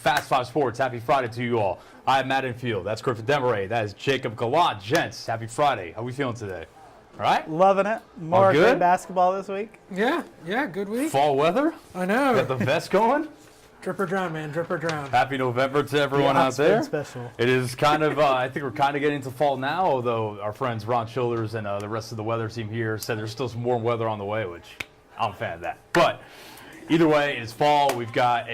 Fast Five Sports. Happy Friday to you all. I'm Matt Infield. That's Griffin Demaray. That is Jacob Gallant. Gents, happy Friday. How we feeling today? All right? Loving it. More great basketball this week. Yeah, good week. Fall weather? I know. Got the vest going? Drip or drown, man. Drip or drown. Happy November to everyone out there. Special. It is kind of, I think we're kind of getting into fall now, although our friends Ron Childers and the rest of the weather team here said there's still some warm weather on the way, which I'm a fan of that. But either way, it's fall. We've got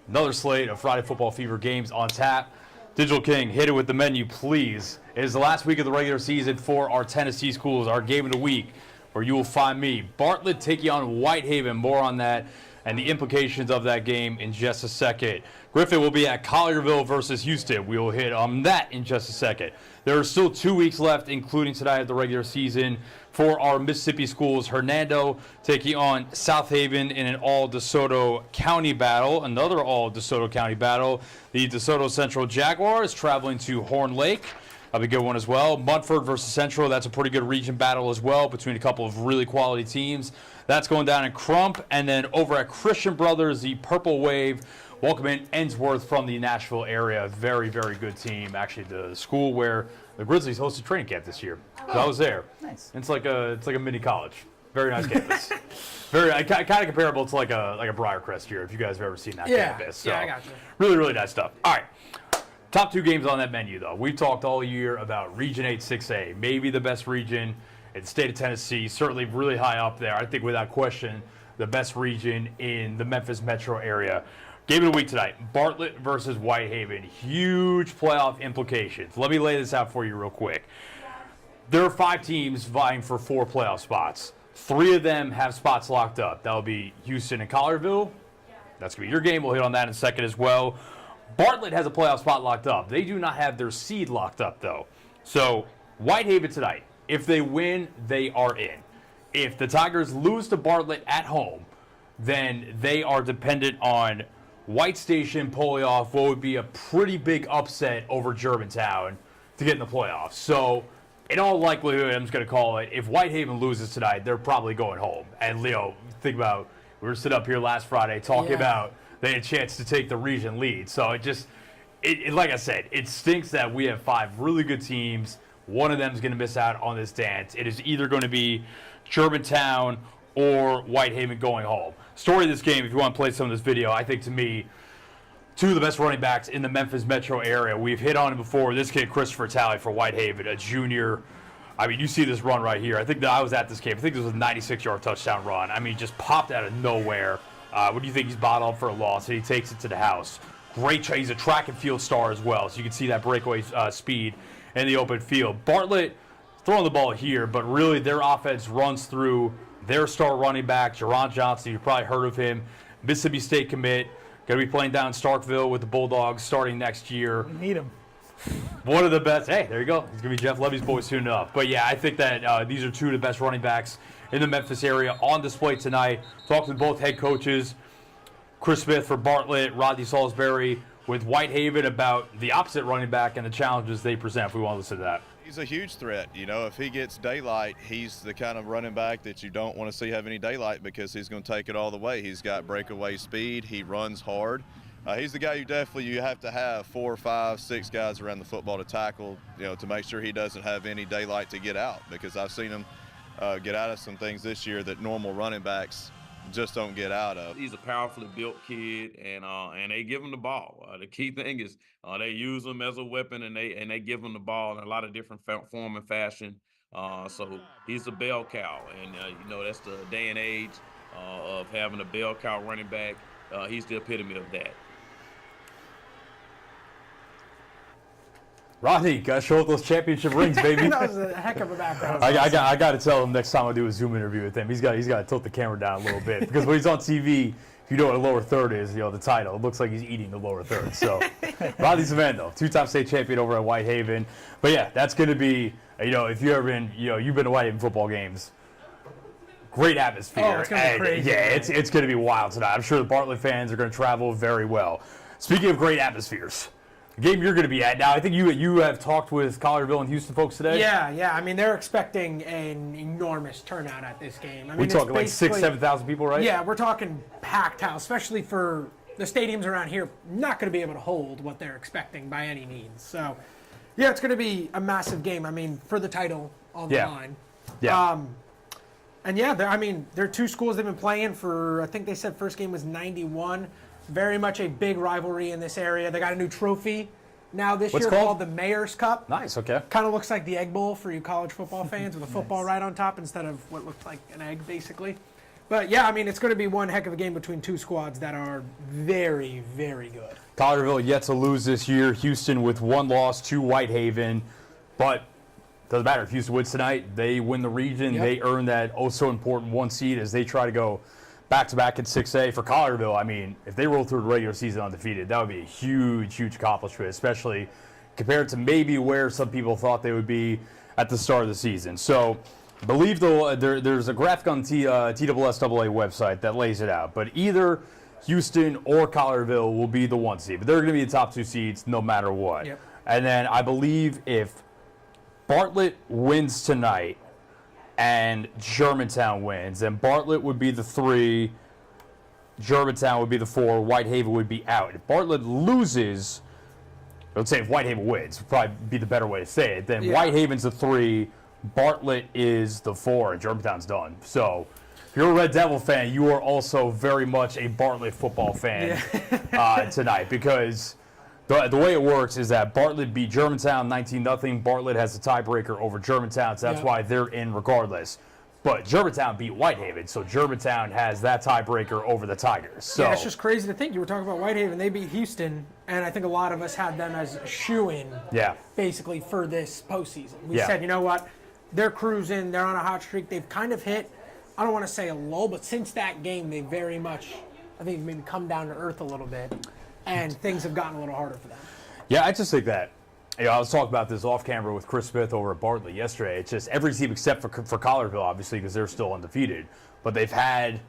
another slate of Friday Football Fever games on tap. Digital King, hit it with the menu, please. It is the last week of the regular season for our Tennessee schools, our game of the week, where you will find me. Bartlett taking on Whitehaven. More on that and the implications of that game in just a second. Griffin will be at Collierville versus Houston. We will hit on that in just a second. There are still 2 weeks left, including tonight of the regular season, for our Mississippi schools. Hernando taking on South Haven in an all-DeSoto County battle. Another all-DeSoto County battle. The DeSoto Central Jaguars traveling to Horn Lake. That'll be a good one as well. Munford versus Central. That's a pretty good region battle as well between a couple of really quality teams. That's going down in Crump. And then over at Christian Brothers, the Purple Wave welcoming Ensworth from the Nashville area. Very, very good team. Actually, the school where the Grizzlies hosted training camp this year. So I was there. Nice. It's like a mini college. Very nice campus. Kind of comparable to like a Briarcrest here, if you guys have ever seen that campus. So, yeah, I got you. Really, really nice stuff. All right. Top 2 games on that menu, though. We've talked all year about Region 8 6A, maybe the best region in the state of Tennessee, certainly really high up there. I think without question, the best region in the Memphis metro area. Game of the week tonight, Bartlett versus Whitehaven. Huge playoff implications. Let me lay this out for you real quick. There are 5 teams vying for 4 playoff spots. 3 of them have spots locked up. That'll be Houston and Collierville. That's going to be your game. We'll hit on that in a second as well. Bartlett has a playoff spot locked up. They do not have their seed locked up, though. So, Whitehaven tonight, if they win, they are in. If the Tigers lose to Bartlett at home, then they are dependent on White Station pulling off what would be a pretty big upset over Germantown to get in the playoffs. So, in all likelihood, I'm just going to call it, if Whitehaven loses tonight, they're probably going home. And, Leo, think about, we were sitting up here last Friday talking about they had a chance to take the region lead. So it like I said, it stinks that we have 5 really good teams. One of them is going to miss out on this dance. It is either going to be Germantown or Whitehaven going home. Story of this game, if you want to play some of this video, I think to me, 2 of the best running backs in the Memphis metro area. We've hit on it before. This kid, Christopher Talley for Whitehaven, a junior. I mean, you see this run right here. I think that I was at this game. I think this was a 96-yard touchdown run. I mean, just popped out of nowhere. What do you think? He's bottled up for a loss, and he takes it to the house. Great. He's a track and field star as well, so you can see that breakaway speed in the open field. Bartlett throwing the ball here, but really their offense runs through their star running back, Jerron Johnson. You've probably heard of him. Mississippi State commit. Going to be playing down in Starkville with the Bulldogs starting next year. We need him. One of the best. Hey, there you go. He's going to be Jeff Levy's boy soon enough. But, yeah, I think that these are 2 of the best running backs in the Memphis area on display tonight. Talked with both head coaches, Chris Smith for Bartlett, Rodney Salisbury with Whitehaven, about the opposite running back and the challenges they present, if we want to listen to that. He's a huge threat. You know, if he gets daylight, he's the kind of running back that you don't want to see have any daylight because he's going to take it all the way. He's got breakaway speed. He runs hard. He's the guy you have to have 4, 5, 6 guys around the football to tackle, to make sure he doesn't have any daylight to get out, because I've seen him get out of some things this year that normal running backs just don't get out of. He's a powerfully built kid, and they give him the ball. The key thing is they use him as a weapon, and they give him the ball in a lot of different form and fashion. So he's a bell cow, and that's the day and age of having a bell cow running back. He's the epitome of that. Rodney, got to show up those championship rings, baby. That was a heck of a background. I got to tell him next time I do a Zoom interview with him, he's got to tilt the camera down a little bit, because when he's on TV, if you know what a lower third is, the title, it looks like he's eating the lower third. So, Rodney Savando, 2-time state champion over at Whitehaven. But yeah, that's going to be, if you've ever been, you've been to Whitehaven football games. Great atmosphere. Oh, it's going to be crazy. Yeah, it's going to be wild tonight. I'm sure the Bartlett fans are going to travel very well. Speaking of great atmospheres, the game you're going to be at now, I think you have talked with Collierville and Houston folks today. Yeah. I mean, they're expecting an enormous turnout at this game. I mean, we're talking like 6,000 to 7,000 people, right? Yeah, we're talking packed house, especially for the stadiums around here not going to be able to hold what they're expecting by any means. So, yeah, it's going to be a massive game. I mean, for the title on the line. Yeah. And yeah, they're two schools they've been playing for. I think they said first game was '91. Very much a big rivalry in this area. They got a new trophy now this year called the Mayor's Cup. Nice. Okay. Kind of looks like the Egg Bowl for you college football fans, with a football right on top instead of what looked like an egg, basically. But yeah, I mean, it's going to be one heck of a game between two squads that are very, very good. Collierville yet to lose this year. Houston with one loss to Whitehaven, but doesn't matter if Houston wins tonight. They win the region. Yep. They earn that oh so important 1 seed as they try to go back-to-back in 6A. For Collierville, I mean, if they roll through the regular season undefeated, that would be a huge, huge accomplishment, especially compared to maybe where some people thought they would be at the start of the season. So I believe there's a graphic on the TSSAA website that lays it out. But either Houston or Collierville will be the 1 seed. But they're going to be the top 2 seeds no matter what. Yep. And then I believe if Bartlett wins tonight and Germantown wins, then Bartlett would be the 3, Germantown would be the 4, Whitehaven would be out. If Bartlett loses, let's say if Whitehaven wins, would probably be the better way to say it, then Whitehaven's the 3, Bartlett is the 4, and Germantown's done. So if you're a Red Devil fan, you are also very much a Bartlett football fan tonight, because the way it works is that Bartlett beat Germantown 19-0. Bartlett has the tiebreaker over Germantown, so that's why they're in regardless. But Germantown beat Whitehaven, so Germantown has that tiebreaker over the Tigers. So yeah, it's just crazy to think. You were talking about Whitehaven. They beat Houston, and I think a lot of us had them as a shoo-in, basically, for this postseason. We said, you know what? They're cruising. They're on a hot streak. They've kind of hit, I don't want to say a lull, but since that game, they very much, I think, maybe come down to earth a little bit. And things have gotten a little harder for them. Yeah, I just think that, I was talking about this off camera with Chris Smith over at Bartlett yesterday. It's just every team except for Collierville, obviously, because they're still undefeated. But they've had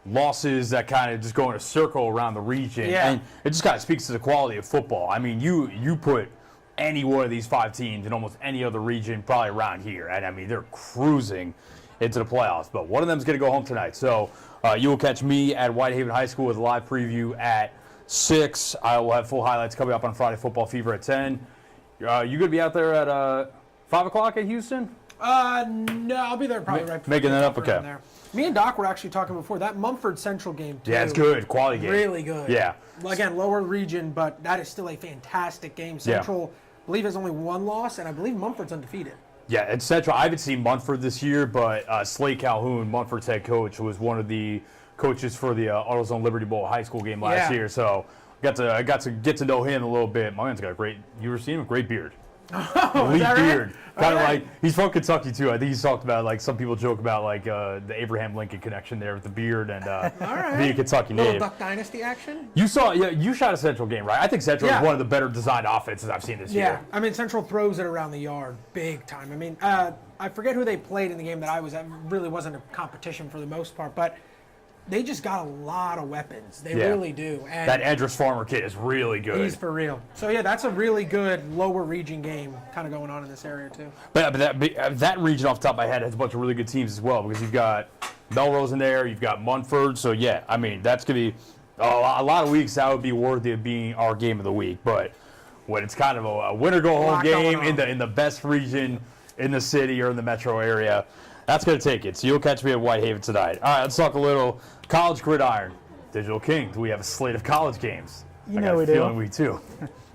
losses that kind of just go in a circle around the region. Yeah. And it just kind of speaks to the quality of football. I mean, you put any one of these 5 teams in almost any other region probably around here. And, I mean, they're cruising into the playoffs. But one of them is going to go home tonight. So you will catch me at Whitehaven High School with a live preview at 6. I will have full highlights coming up on Friday Football Fever at 10. You going to be out there at 5 o'clock at Houston? No, I'll be there probably right before. Making that up, okay. There. Me and Doc were actually talking before. That Mumford Central game, too. Yeah, it's good. Quality game. Really good. Yeah. Again, lower region, but that is still a fantastic game. Central, I believe, has only 1 loss, and I believe Mumford's undefeated. Yeah, it's Central. I haven't seen Munford this year, but Slade Calhoun, Munford's head coach, was one of the coaches for the AutoZone Liberty Bowl high school game last year. So I got to get to know him a little bit. My man's got a great, you ever seen him? Great beard. Oh, elite beard. Right? Kind of like, he's from Kentucky too. I think he's talked about, like, some people joke about, like, the Abraham Lincoln connection there with the beard and being a Kentucky native. Little Duck Dynasty action? You shot a Central game, right? I think Central is one of the better designed offenses I've seen this year. Yeah, I mean, Central throws it around the yard big time. I mean, I forget who they played in the game that I was at. It really wasn't a competition for the most part, but they just got a lot of weapons. They really do. And that Andrus Farmer kid is really good. He's for real. So, yeah, that's a really good lower region game kind of going on in this area, too. But that region off the top of my head has a bunch of really good teams as well, because you've got Melrose in there, you've got Munford. So, yeah, I mean, that's going to be a lot of weeks that would be worthy of being our game of the week. But when it's kind of a winner-go-home game in the best region in the city or in the metro area, that's going to take it. So you'll catch me at Whitehaven tonight. All right, let's talk a little college gridiron. Digital King, do we have a slate of college games? You know we do. We do.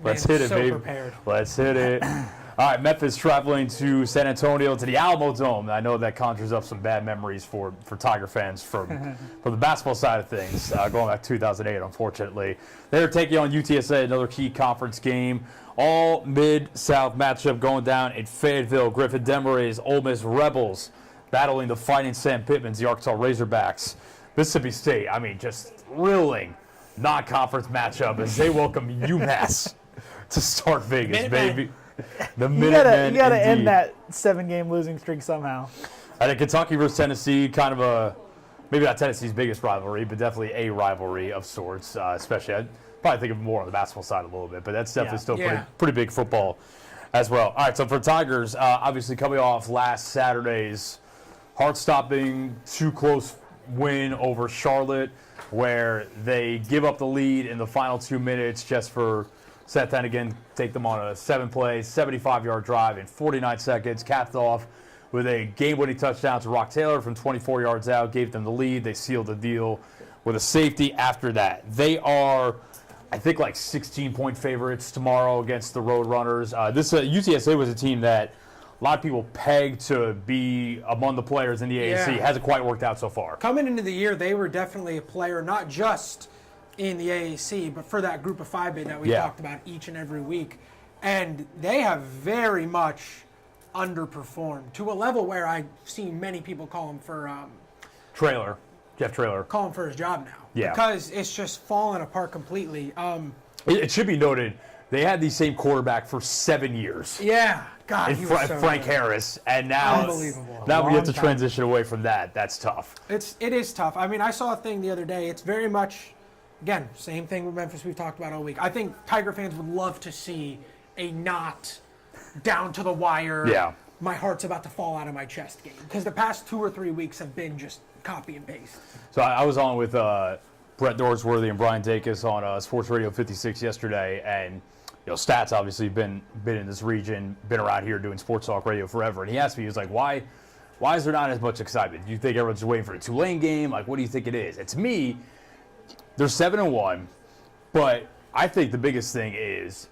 Let's hit it, so baby. Prepared. Let's hit it. All right, Memphis traveling to San Antonio to the Alamo Dome. I know that conjures up some bad memories for Tiger fans from the basketball side of things, going back to 2008, unfortunately. They're taking on UTSA, another key conference game. All Mid-South matchup going down in Fayetteville. Griffin Demaray's Ole Miss Rebels battling the Fighting Sam Pittmans, the Arkansas Razorbacks. Mississippi State, I mean, just thrilling non-conference matchup as they welcome UMass to start Vegas, baby. The Minutemen, you gotta end that 7-game losing streak somehow. I think Kentucky versus Tennessee, kind of maybe not Tennessee's biggest rivalry, but definitely a rivalry of sorts, especially. I'd probably think of more on the basketball side a little bit, but that's definitely still pretty big football as well. All right, so for Tigers, obviously coming off last Saturday's heart-stopping, too close win over Charlotte where they give up the lead in the final 2 minutes just for Seth Hennigan take them on a 7-play, 75-yard drive in 49 seconds, capped off with a game-winning touchdown to Rock Taylor from 24 yards out, gave them the lead. They sealed the deal with a safety after that. They are, I think, like 16-point favorites tomorrow against the Roadrunners. UTSA was a team that a lot of people pegged to be among the players in the AAC. Hasn't quite worked out so far. Coming into the year, they were definitely a player, not just in the AAC, but for that group of 5 bid that we talked about each and every week. And they have very much underperformed to a level where I've seen many people call him for Jeff Traylor. Call him for his job now. Yeah. Because it's just fallen apart completely. It should be noted, they had the same quarterback for 7 years. Yeah. God, he was so Frank good. Harris, and now we have to transition away from that. That's tough. It is tough. I mean, I saw a thing the other day. It's very much, again, same thing with Memphis we've talked about all week. I think Tiger fans would love to see a not down to the wire, my heart's about to fall out of my chest game. Because the past 2 or 3 weeks have been just copy and paste. So I was on with Brett Dorsworthy and Brian Dacus on Sports Radio 56 yesterday, and Stats obviously been in this region, been around here doing sports talk radio forever. And he asked me, he was like, why is there not as much excitement? Do you think everyone's waiting for a Tulane game? Like, what do you think it is? It's me. They're 7-1, but I think the biggest thing is,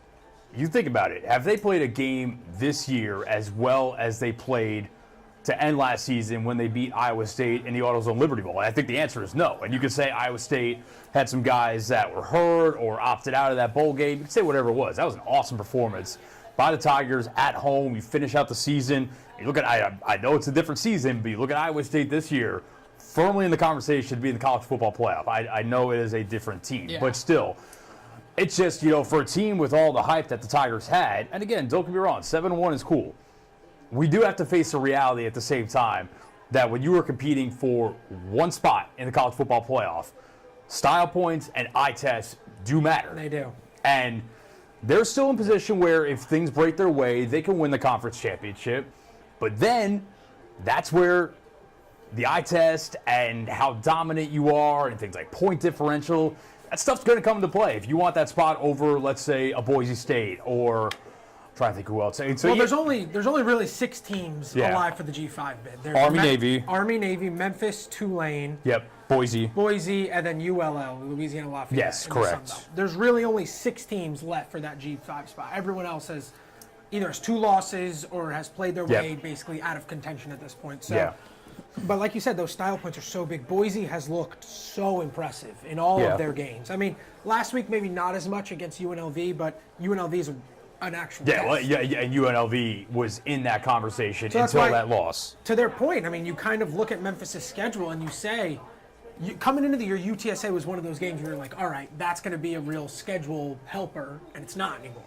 you think about it. Have they played a game this year as well as they played to end last season when they beat Iowa State in the AutoZone Liberty Bowl? And I think the answer is no. And you could say Iowa State had some guys that were hurt or opted out of that bowl game. You could say whatever it was. That was an awesome performance by the Tigers at home. You finish out the season. You look at, I know it's a different season, but you look at Iowa State this year, firmly in the conversation to be in the college football playoff. I know it is a different team, but still, it's just, for a team with all the hype that the Tigers had, and again, don't get me wrong, 7-1 is cool. We do have to face the reality at the same time that when you are competing for one spot in the college football playoff, style points and eye tests do matter. They do. And they're still in position where if things break their way, they can win the conference championship. But then that's where the eye test and how dominant you are and things like point differential, that stuff's going to come into play. If you want that spot over, let's say, a Boise State or trying to think who else. So there's only really 6 teams alive for the G5 bid. There's Army, Navy, Memphis, Tulane. Yep, Boise, and then ULL, Louisiana Lafayette. Yes, correct. There's really only 6 teams left for that G5 spot. Everyone else has either has 2 losses or has played their way basically out of contention at this point. So, but like you said, those style points are so big. Boise has looked so impressive in all of their games. I mean, last week maybe not as much against UNLV, but UNLV is an actual test. And UNLV was in that conversation until that loss. To their point, I mean, you kind of look at Memphis' schedule and you say, coming into the year, UTSA was one of those games where you're like, all right, that's going to be a real schedule helper, and it's not anymore.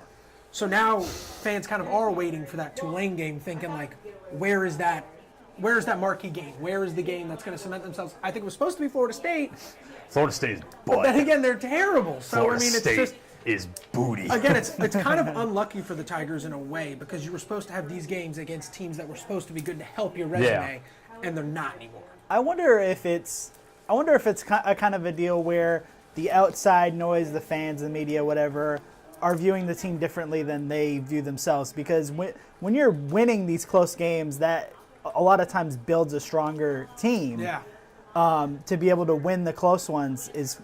So now fans kind of are waiting for that Tulane game, thinking like, where is that marquee game? Where is the game that's going to cement themselves? I think it was supposed to be Florida State. Florida State is but then again, they're terrible. So Florida it's State just is booty. Again, it's kind of unlucky for the Tigers in a way because you were supposed to have these games against teams that were supposed to be good to help your resume, and they're not anymore. I wonder if it's a kind of a deal where the outside noise, the fans, the media, whatever, are viewing the team differently than they view themselves. Because when you're winning these close games, that a lot of times builds a stronger team. Yeah. To be able to win the close ones is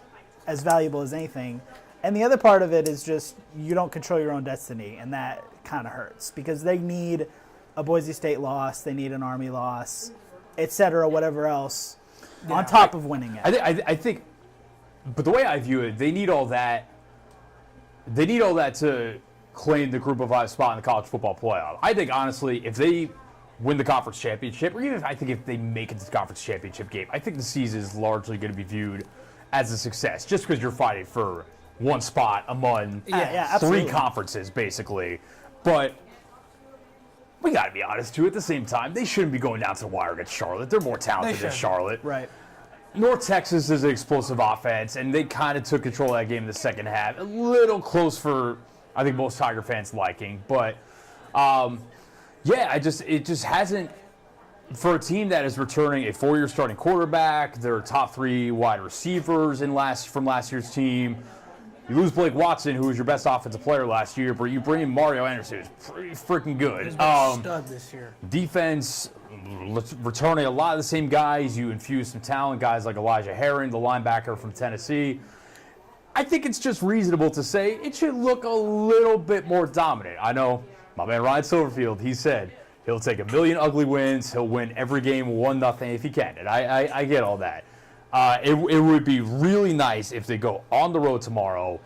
as valuable as anything. And the other part of it is just you don't control your own destiny, and that kind of hurts because they need a Boise State loss, they need an Army loss, et cetera, whatever else, on top of winning it. I think, but the way I view it, they need all that. They need all that to claim the Group of 5 spot in the college football playoff. I think, honestly, if they win the conference championship, or even if they make it to the conference championship game, I think the season is largely going to be viewed as a success, just because you're fighting for one spot among 3 conferences, basically. But we got to be honest, too, at the same time, they shouldn't be going down to the wire against Charlotte. They're more talented than Charlotte. Right. North Texas is an explosive offense, and they kind of took control of that game in the second half. A little close for, I think, most Tiger fans' liking. But, it just hasn't for a team that is returning a 4-year starting quarterback, their top 3 wide receivers from last year's team, you lose Blake Watson, who was your best offensive player last year, but you bring in Mario Anderson, who's pretty freaking good. He's been a stud this year. Defense, returning a lot of the same guys. You infuse some talent, guys like Elijah Herring, the linebacker from Tennessee. I think it's just reasonable to say it should look a little bit more dominant. I know my man Ryan Silverfield, he said he'll take a million ugly wins. He'll win every game 1-0 if he can. And I get all that. It would be really nice if they go on the road tomorrow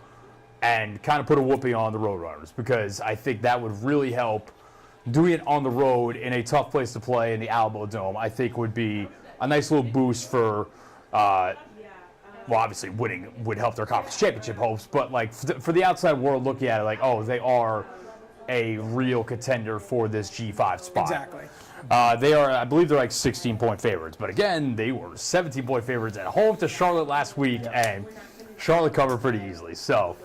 and kind of put a whooping on the Roadrunners, because I think that would really help. Doing it on the road in a tough place to play in the Alamo Dome, I think would be a nice little boost for, well, obviously winning would help their conference championship hopes, but like for the outside world looking at it, like, oh, they are a real contender for this G5 spot. Exactly. They are, I believe they're like 16-point favorites. But again, they were 17-point favorites at home to Charlotte last week, and Charlotte covered pretty easily. So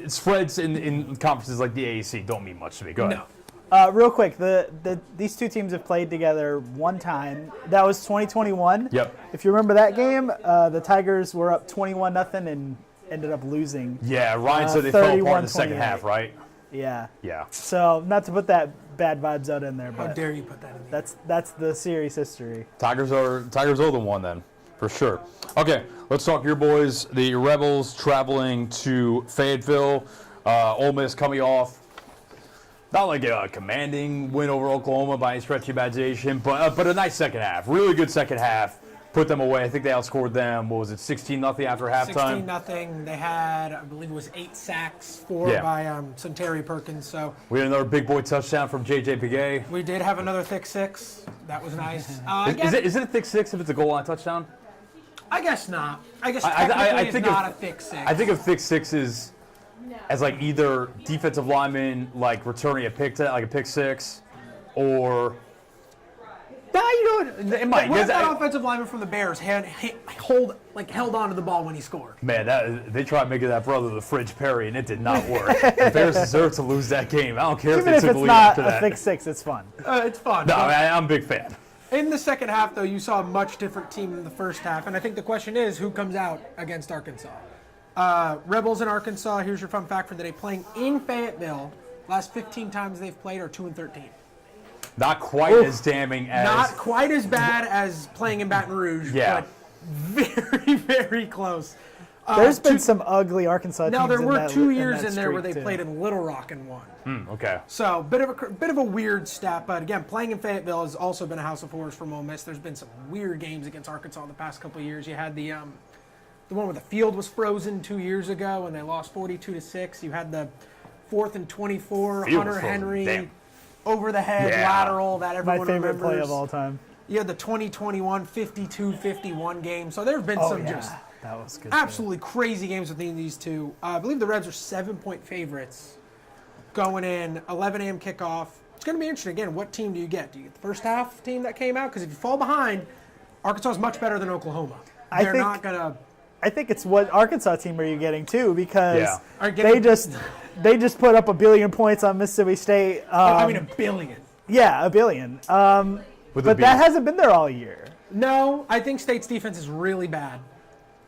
spreads in conferences like the AAC don't mean much to me. Go ahead. No. Real quick, these two teams have played together one time. That was 2021. Yep. If you remember that game, the Tigers were up 21-0 and ended up losing. Yeah, Ryan said they fell apart in the second 31-28. half, right? Yeah. Yeah. So not to put that bad vibes out in there, How but dare you put that in there? that's the series history. Tigers are the one then, for sure. Okay, let's talk your boys. The Rebels traveling to Fayetteville. Ole Miss coming off not like a commanding win over Oklahoma by any stretch of imagination, but a nice second half. Really good second half. Put them away. I think they outscored them. What was it, 16-0 after halftime? 16-0. They had, I believe it was 8 sacks, 4 by Terry Perkins. So we had another big boy touchdown from J.J. Piguet. we did have another thick 6. That was nice. Is it a thick 6 if it's a goal line touchdown? I guess not. I guess technically it's not a thick 6. I think of thick 6s as like either defensive lineman like returning a pick 6, or it might. What if that offensive lineman from the Bears held on to the ball when he scored? Man, they tried making that brother the Fridge Perry, and it did not work. The Bears deserve to lose that game. I don't care Even if if they took it's the lead not after a that. thick 6, it's fun. It's fun. No, I'm a big fan. In the second half, though, you saw a much different team in the first half, and I think the question is, who comes out against Arkansas? Rebels in Arkansas, here's your fun fact for the day. Playing in Fayetteville, last 15 times they've played are 2-13. Not quite as damning as... Not quite as bad as playing in Baton Rouge, but very, very close. There's been some ugly Arkansas teams. Now, there were 2 years in there streak where they too. played in Little Rock and won. Okay. So, bit of a weird stat, but again, playing in Fayetteville has also been a house of horrors for Ole Miss. There's been some weird games against Arkansas the past couple of years. You had the one where the field was frozen 2 years ago and they lost 42-6. You had the 4th and 24, Hunter Henry over the head lateral that everyone My favorite remembers. play of all time. You had the 2021 52-51 game. So there have been just that was good. absolutely crazy games between these two. I believe the Reds are 7-point favorites going in. 11 a.m. kickoff. It's going to be interesting. Again, what team do you get? Do you get the first half team that came out? Because if you fall behind, Arkansas is much better than Oklahoma. They're not going to. I think it's what Arkansas team are you getting too, because Getting- they just put up 1 billion points on Mississippi State. I mean, 1 billion. Yeah, 1 billion. But that hasn't been there all year. No, I think State's defense is really bad.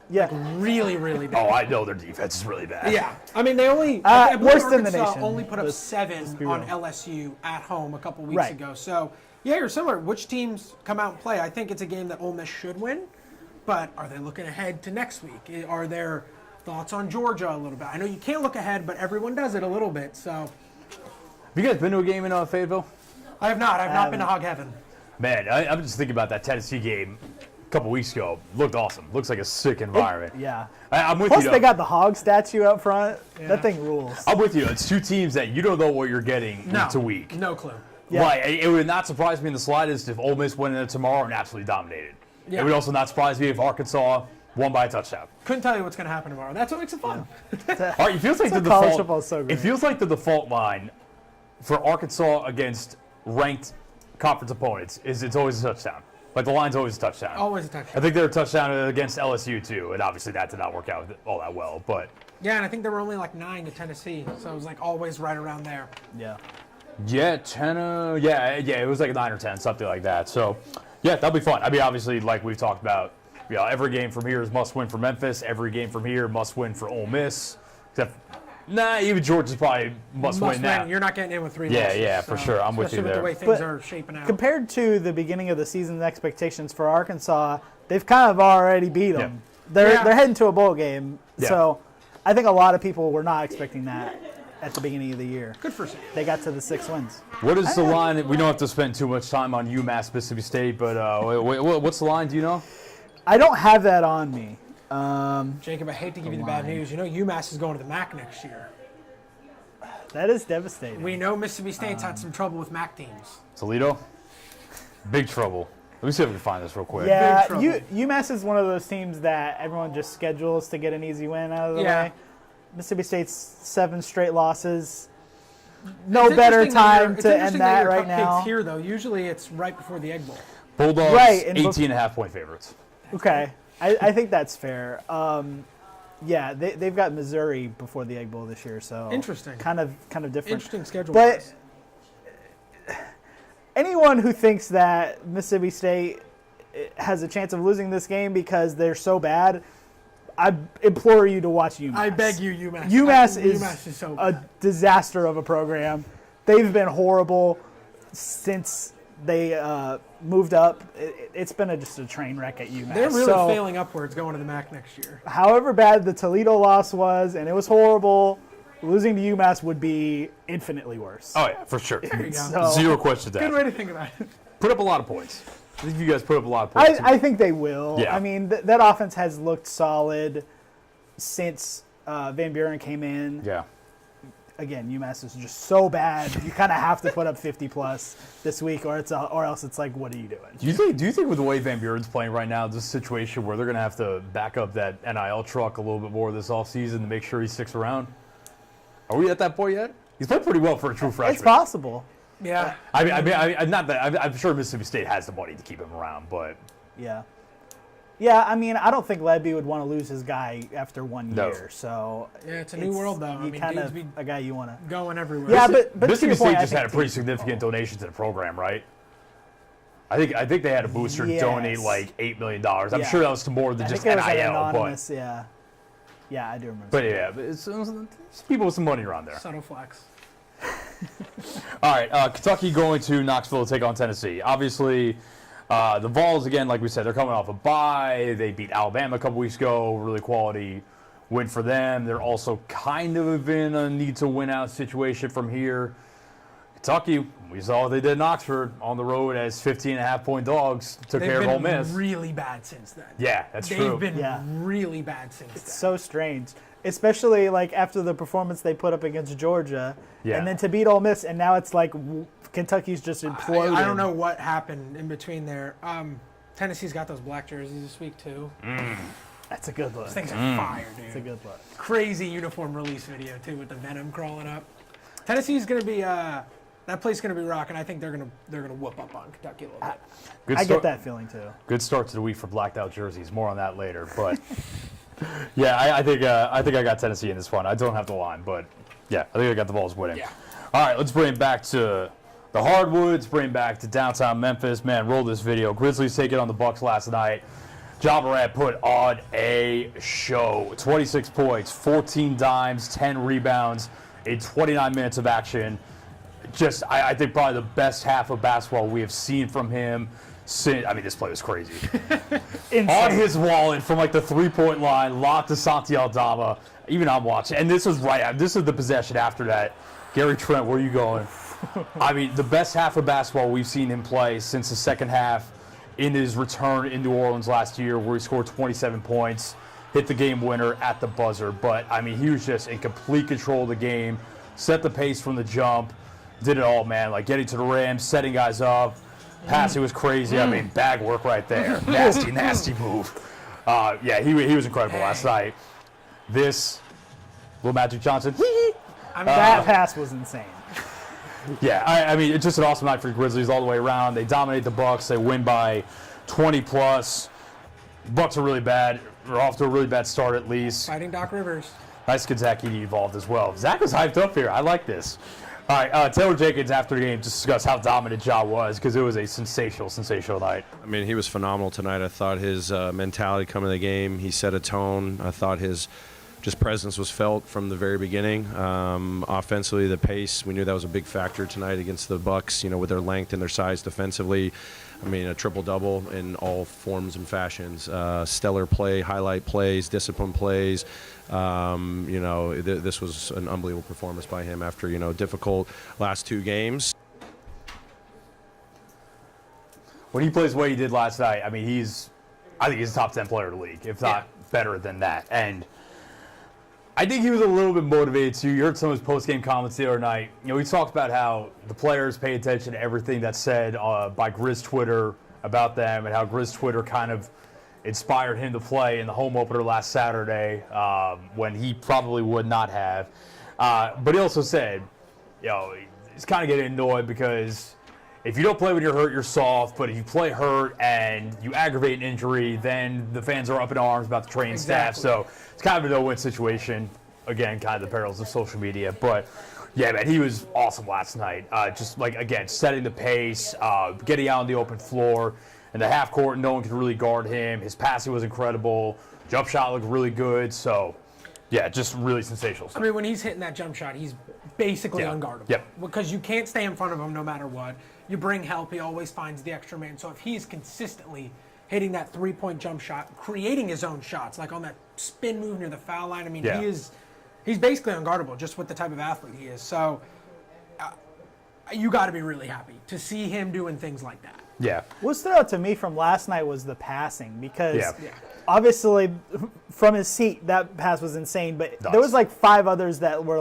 Yeah, Really, really bad. Oh, I know their defense is really bad. Yeah, I mean they only I believe worst in the Arkansas nation. only put up Let's 7 be on real. LSU at home a couple weeks Right. ago. So yeah, you're similar. Which teams come out and play? I think it's a game that Ole Miss should win, but are they looking ahead to next week? Are there thoughts on Georgia a little bit? I know you can't look ahead, but everyone does it a little bit. So Have you guys been to a game in Fayetteville? I have not. I've not been to Hog Heaven. Man, I'm just thinking about that Tennessee game a couple weeks ago. Looked awesome. Looks like a sick environment. yeah. I'm with Plus you. they got the hog statue up front. Yeah. That thing rules. I'm with you. It's two teams that you don't know what you're getting week to week. No clue. Yeah. Right. It would not surprise me in the slightest if Ole Miss went in there tomorrow and absolutely dominated. Yeah. It would also not surprise me if Arkansas won by a touchdown. Couldn't tell you what's going to happen tomorrow. That's what makes it fun. All right, it feels like the college default. football is so great. It feels like the default line for Arkansas against ranked conference opponents is it's always a touchdown. Like the line's always a touchdown. Always a I touchdown. think they're a touchdown against LSU too, and obviously that did not work out all that well. But Yeah, and I think there were only like 9 to Tennessee, so it was like always right around there. Yeah. Yeah, 10. It was like 9 or 10, something like that. So, yeah, that'll be fun. I mean, obviously, like we've talked about, every game from here is must win for Memphis. Every game from here must win for Ole Miss. Except, even Georgia's probably must win now. You're not getting in with 3 losses. Yeah, for sure. I'm with you there. Especially with the way things are shaping out. Compared to the beginning of the season's expectations for Arkansas, they've kind of already beat them. They're heading to a bowl game. Yeah. So I think a lot of people were not expecting that at the beginning of the year. Good for Sam. They got to the 6 wins. What is the line? We don't have to spend too much time on UMass Mississippi State, but what's the line? Do you know? I don't have that on me. Jacob, I hate to give you the bad news. UMass is going to the MAC next year. That is devastating. We know Mississippi State's had some trouble with MAC teams. Toledo? Big trouble. Let me see if we can find this real quick. Yeah, UMass is one of those teams that everyone just schedules to get an easy win out of the way. Mississippi State's 7 straight losses. No better time to end that right now. Here, though, usually it's right before the Egg Bowl. Bulldogs, 18.5-point favorites. Okay, I think that's fair. They've got Missouri before the Egg Bowl this year, so interesting. Kind of different. Interesting schedule. But anyone who thinks that Mississippi State has a chance of losing this game because they're so bad, I implore you to watch UMass. I beg you, UMass. UMass is so a disaster of a program. They've been horrible since they moved up. It's been just a train wreck at UMass. They're really failing upwards going to the MAC next year. However bad the Toledo loss was, and it was horrible, losing to UMass would be infinitely worse. Oh, yeah, for sure. So, Zero questions asked. Good way to think about it. Put up a lot of points. I think you guys put up a lot of points. I think they will. Yeah. I mean, that offense has looked solid since Van Buren came in. Yeah. Again, UMass is just so bad. You kind of have to put up 50-plus this week, or else it's like, what are you doing? Do you think with the way Van Buren's playing right now, this is a situation where they're going to have to back up that NIL truck a little bit more this offseason to make sure he sticks around? Are we at that point yet? He's played pretty well for a true freshman. It's possible. Yeah. I'm sure Mississippi State has the money to keep him around, but yeah. I mean, I don't think Lebby would want to lose his guy after 1 year. So yeah, it's a new world, though. You kind of a guy you want to going everywhere. Yeah, but Mississippi State just had a pretty significant donation to the program, right? I think they had a booster donate like $8 million. I'm sure that was to more than just NIL, anonymous, but yeah, I do remember. But it's people with some money around there. Subtle flex. All right, Kentucky going to Knoxville to take on Tennessee. Obviously, the Vols, again, like we said, they're coming off a bye. They beat Alabama a couple weeks ago. Really quality win for them. They're also kind of in a need-to-win-out situation from here. Kentucky, we saw what they did in Oxford on the road as 15.5-point dogs. Took care of Ole Miss. They've been really bad since then. Yeah, that's true. They've been really bad since then. It's so strange. Especially like after the performance they put up against Georgia, and then to beat Ole Miss, and now it's like Kentucky's just imploding. I don't know what happened in between there. Tennessee's got those black jerseys this week too. That's a good look. Those things are fire, dude. It's a good look. Crazy uniform release video too with the Venom crawling up. Tennessee's gonna be that place is gonna be rocking. I think they're gonna whoop up on Kentucky a little bit. I get that feeling too. Good start to the week for blacked out jerseys. More on that later, but. Yeah, I think I got Tennessee in this one. I don't have the line, but yeah, I think I got the Vols winning. Yeah. All right, let's bring it back to the hardwoods. Bring it back to downtown Memphis. Man, roll this video. Grizzlies take it on the Bucks last night. Ja Morant put on a show. 26 points, 14 dimes, 10 rebounds in 29 minutes of action. Just, I think probably the best half of basketball we have seen from him. This play was crazy. On his wallet from like the three-point line, locked to Santi Aldama. Even I'm watching. And this is the possession after that. Gary Trent, where are you going? The best half of basketball we've seen him play since the second half in his return in New Orleans last year, where he scored 27 points, hit the game winner at the buzzer. But, he was just in complete control of the game, set the pace from the jump, did it all, man. Like getting to the rim, setting guys up. Pass, it was crazy. Bag work right there. Nasty move. He was incredible last night. This, little Magic Johnson. That pass was insane. Yeah, it's just an awesome night for the Grizzlies all the way around. They dominate the Bucks. They win by 20+. Bucks are really bad. They're off to a really bad start at least. Fighting Doc Rivers. Nice to get Zach Edey involved as well. Zach was hyped up here. I like this. All right, Taylor Jenkins after the game discussed how dominant Ja was because it was a sensational night. I mean, he was phenomenal tonight. I thought his mentality coming to the game, he set a tone. I thought his just presence was felt from the very beginning. Offensively, the pace, we knew that was a big factor tonight against the Bucks, with their length and their size defensively. I mean, a triple-double in all forms and fashions. Stellar play, highlight plays, discipline plays. This was an unbelievable performance by him after, difficult last 2 games. When he plays what he did last night, I mean, I think he's a top 10 player in the league, if not better than that. And I think he was a little bit motivated too. You heard some of his post-game comments the other night. He talked about how the players pay attention to everything that's said by Grizz Twitter about them, and how Grizz Twitter kind of inspired him to play in the home opener last Saturday when he probably would not have. But he also said, he's kind of getting annoyed because if you don't play when you're hurt, you're soft. But if you play hurt and you aggravate an injury, then the fans are up in arms about the training staff. So it's kind of a no-win situation. Again, kind of the perils of social media. But, yeah, man, he was awesome last night. Just, again, setting the pace, getting out on the open floor. In the half court, no one could really guard him. His passing was incredible. Jump shot looked really good. So, yeah, just really sensational stuff. I mean, when he's hitting that jump shot, he's basically unguardable. Yep. Because you can't stay in front of him no matter what. You bring help, he always finds the extra man. So if he's consistently hitting that three-point jump shot, creating his own shots, like on that spin move near the foul line, I mean, he's basically unguardable just with the type of athlete he is. So you got to be really happy to see him doing things like that. Yeah. What stood out to me from last night was the passing because obviously from his seat, that pass was insane, but there was 5 others that were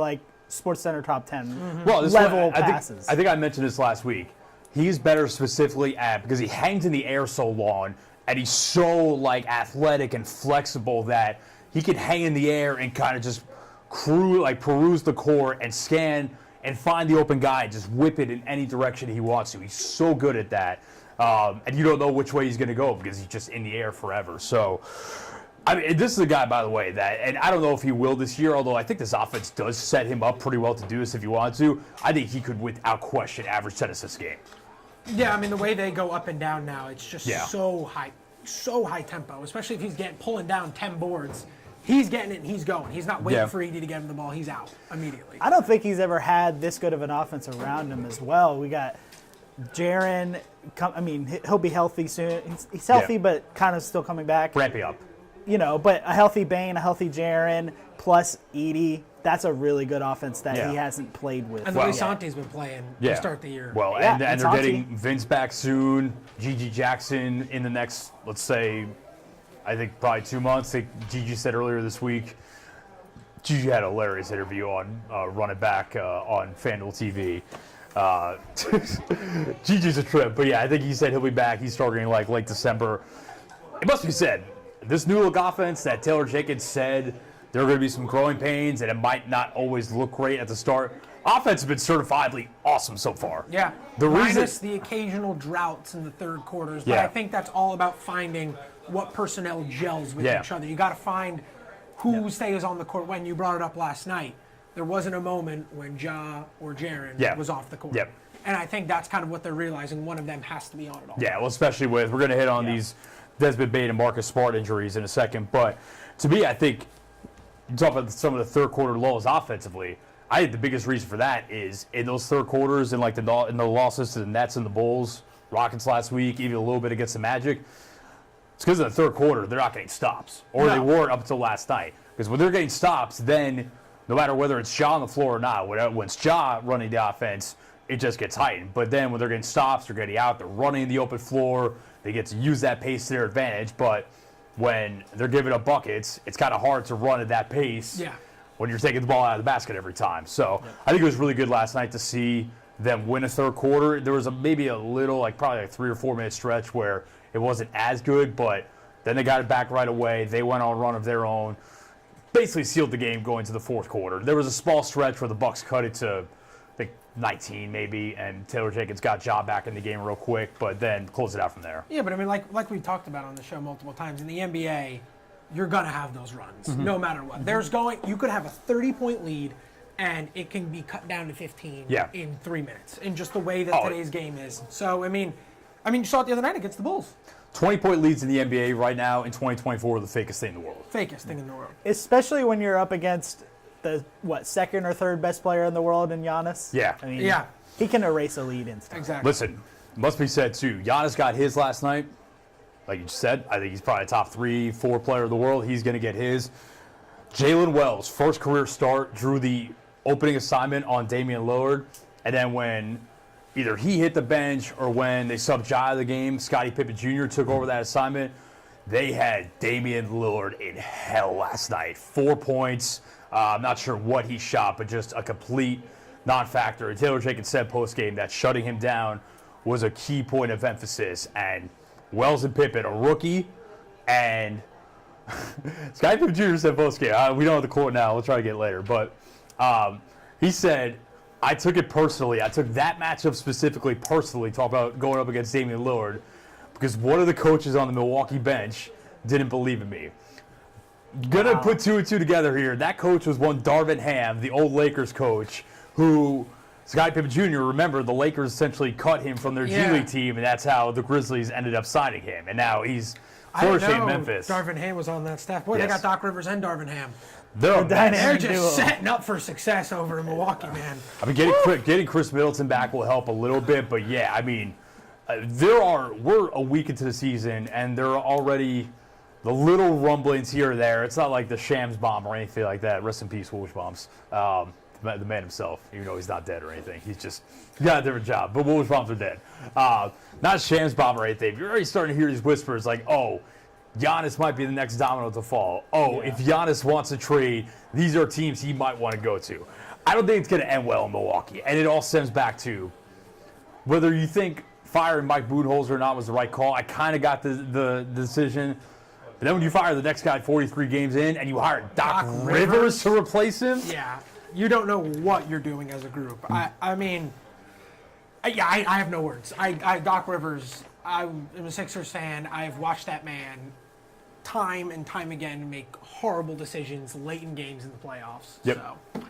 SportsCenter top 10 level passes. I think I mentioned this last week. He's better specifically because he hangs in the air so long and he's so athletic and flexible that he can hang in the air and kind of just peruse the court and scan and find the open guy and just whip it in any direction he wants to. He's so good at that. And you don't know which way he's going to go because he's just in the air forever. So, I mean, this is a guy, by the way, and I don't know if he will this year, although I think this offense does set him up pretty well to do this if he wanted to. I think he could, without question, average 10 assists a game. Yeah, I mean, the way they go up and down now, it's just so high tempo, especially if he's pulling down 10 boards. He's getting it and he's going. He's not waiting for Edie to get him the ball. He's out immediately. I don't think he's ever had this good of an offense around him as well. We got Jaren. I mean, he'll be healthy soon. He's healthy, but kind of still coming back. Ramping up. But a healthy Bane, a healthy Jaren, plus Edie. That's a really good offense that he hasn't played with. And the way Sante's been playing to start the year. Well, and they're getting Vince back soon. Gigi Jackson in the next, let's say, I think probably 2 months. Like Gigi said earlier this week, Gigi had a hilarious interview on Run It Back on FanDuel TV. Gigi's a trip, but I think he said he'll be back. He's starting late December. It must be said, this new look offense that Taylor Jenkins said there are going to be some growing pains and it might not always look great at the start. Offense has been certifiably awesome so far. Yeah, minus the occasional droughts in the third quarters, but I think that's all about finding what personnel gels with each other. You got to find who stays on the court. When you brought it up last night, there wasn't a moment when Ja or Jaren was off the court. Yep. And I think that's kind of what they're realizing. One of them has to be on it all. Yeah, well, especially we're going to hit on these Desmond Bane and Marcus Smart injuries in a second. But to me, I think you talk about some of the third quarter lulls offensively. I think the biggest reason for that is in those third quarters and in the losses to the Nets and the Bulls, Rockets last week, even a little bit against the Magic. It's because in the third quarter, they're not getting stops. Or they weren't up until last night. Because when they're getting stops, then no matter whether it's Ja on the floor or not, when it's Ja running the offense, it just gets heightened. But then when they're getting stops, they're getting out, they're running the open floor, they get to use that pace to their advantage. But when they're giving up buckets, it's kind of hard to run at that pace when you're taking the ball out of the basket every time. So I think it was really good last night to see them win a third quarter. There was maybe a little, probably a 3 or 4 minute stretch where it wasn't as good, but then they got it back right away. They went on a run of their own, basically sealed the game going to the fourth quarter. There was a small stretch where the Bucks cut it to, I think, 19 maybe, and Taylor Jenkins got Ja back in the game real quick, but then closed it out from there. Yeah, but I mean, like we talked about on the show multiple times, in the NBA, you're going to have those runs no matter what. You could have a 30-point lead, and it can be cut down to 15 Yeah. in 3 minutes, in just the way that today's game is. So, I mean, you saw it the other night against the Bulls. 20-point leads in the NBA right now in 2024 are the fakest thing in the world. Fakest thing in the world. Especially when you're up against the, second or third best player in the world in Giannis? Yeah. I mean, Yeah. he can erase a lead instantly. Exactly. Listen, must be said, too. Giannis got his last night. Like you just said, I think he's probably a top 3, 4 player in the world. He's going to get his. Jalen Wells, first career start, drew the opening assignment on Damian Lillard. And then when either he hit the bench or when they subbed Ja out of the game, Scottie Pippen Jr. took over that assignment. They had Damian Lillard in hell last night. 4 points. I'm not sure what he shot, but just a complete non-factor. And Taylor Jenkins said post-game that shutting him down was a key point of emphasis. And Wells and Pippen, a rookie, and Scottie Pippen Jr. said post-game. We don't have the quote now. We'll try to get it later. But he said, I took it personally. I took that matchup specifically personally, talk about going up against Damian Lillard, because one of the coaches on the Milwaukee bench didn't believe in me. Gonna put 2 and 2 together here. That coach was one Darvin Ham, the old Lakers coach, who Scottie Pippen Jr., remember, the Lakers essentially cut him from their G League team, and that's how the Grizzlies ended up signing him. And now he's flourishing in Memphis. Darvin Ham was on that staff. Boy, they got Doc Rivers and Darvin Ham. They're They're just setting up for success over in Milwaukee, man. I mean, getting Chris Middleton back will help a little bit, but yeah, I mean, we're a week into the season, and there are already the little rumblings here or there. It's not like the Shams bomb or anything like that. Rest in peace, Woosh Bombs. The man himself, even though he's not dead or anything. He's got a different job, but Woosh Bombs are dead. Not Shams bomb or anything. You're already starting to hear these whispers like, oh, Giannis might be the next domino to fall. Oh, if Giannis wants to trade, these are teams he might want to go to. I don't think it's going to end well in Milwaukee. And it all stems back to whether you think firing Mike Budenholzer or not was the right call. I kind of got the decision. But then when you fire the next guy 43 games in and you hire Doc Rivers to replace him. Yeah, you don't know what you're doing as a group. I mean, I have no words. Doc Rivers, I'm a Sixers fan. I've watched that man time and time again make horrible decisions late in games in the playoffs. Yep. So,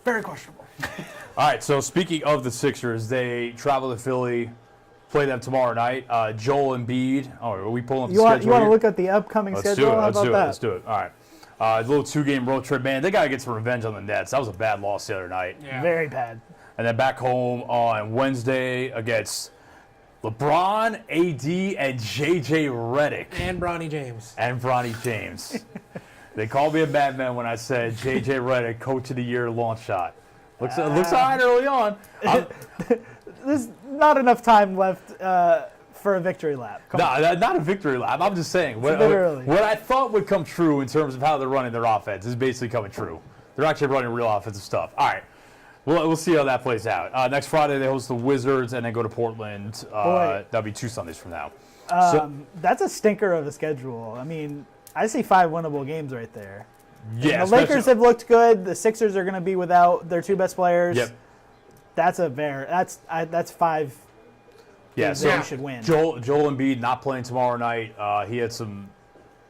very questionable. All right, so speaking of the Sixers, they travel to Philly, play them tomorrow night. Joel Embiid. Oh, are we pulling up the schedule? You want to look at the upcoming schedule? Let's do it. All right. A little 2-game road trip. Man, they got to get some revenge on the Nets. That was a bad loss the other night. Yeah. Very bad. And then back home on Wednesday against LeBron, AD, and JJ Redick. And Bronny James. They called me a madman when I said JJ Redick, Coach of the Year launch shot. Looks all right early on. There's not enough time left for a victory lap. Not a victory lap. I'm just saying. What I thought would come true in terms of how they're running their offense is basically coming true. They're actually running real offensive stuff. All right. We'll see how that plays out. Next Friday, they host the Wizards and then go to Portland. That'll be 2 Sundays from now. That's a stinker of a schedule. I mean, I see 5 winnable games right there. Yeah, and the Lakers have looked good. The Sixers are going to be without their 2 best players. Yep. That's 5. Yeah, so you should win. Joel Embiid not playing tomorrow night. He had some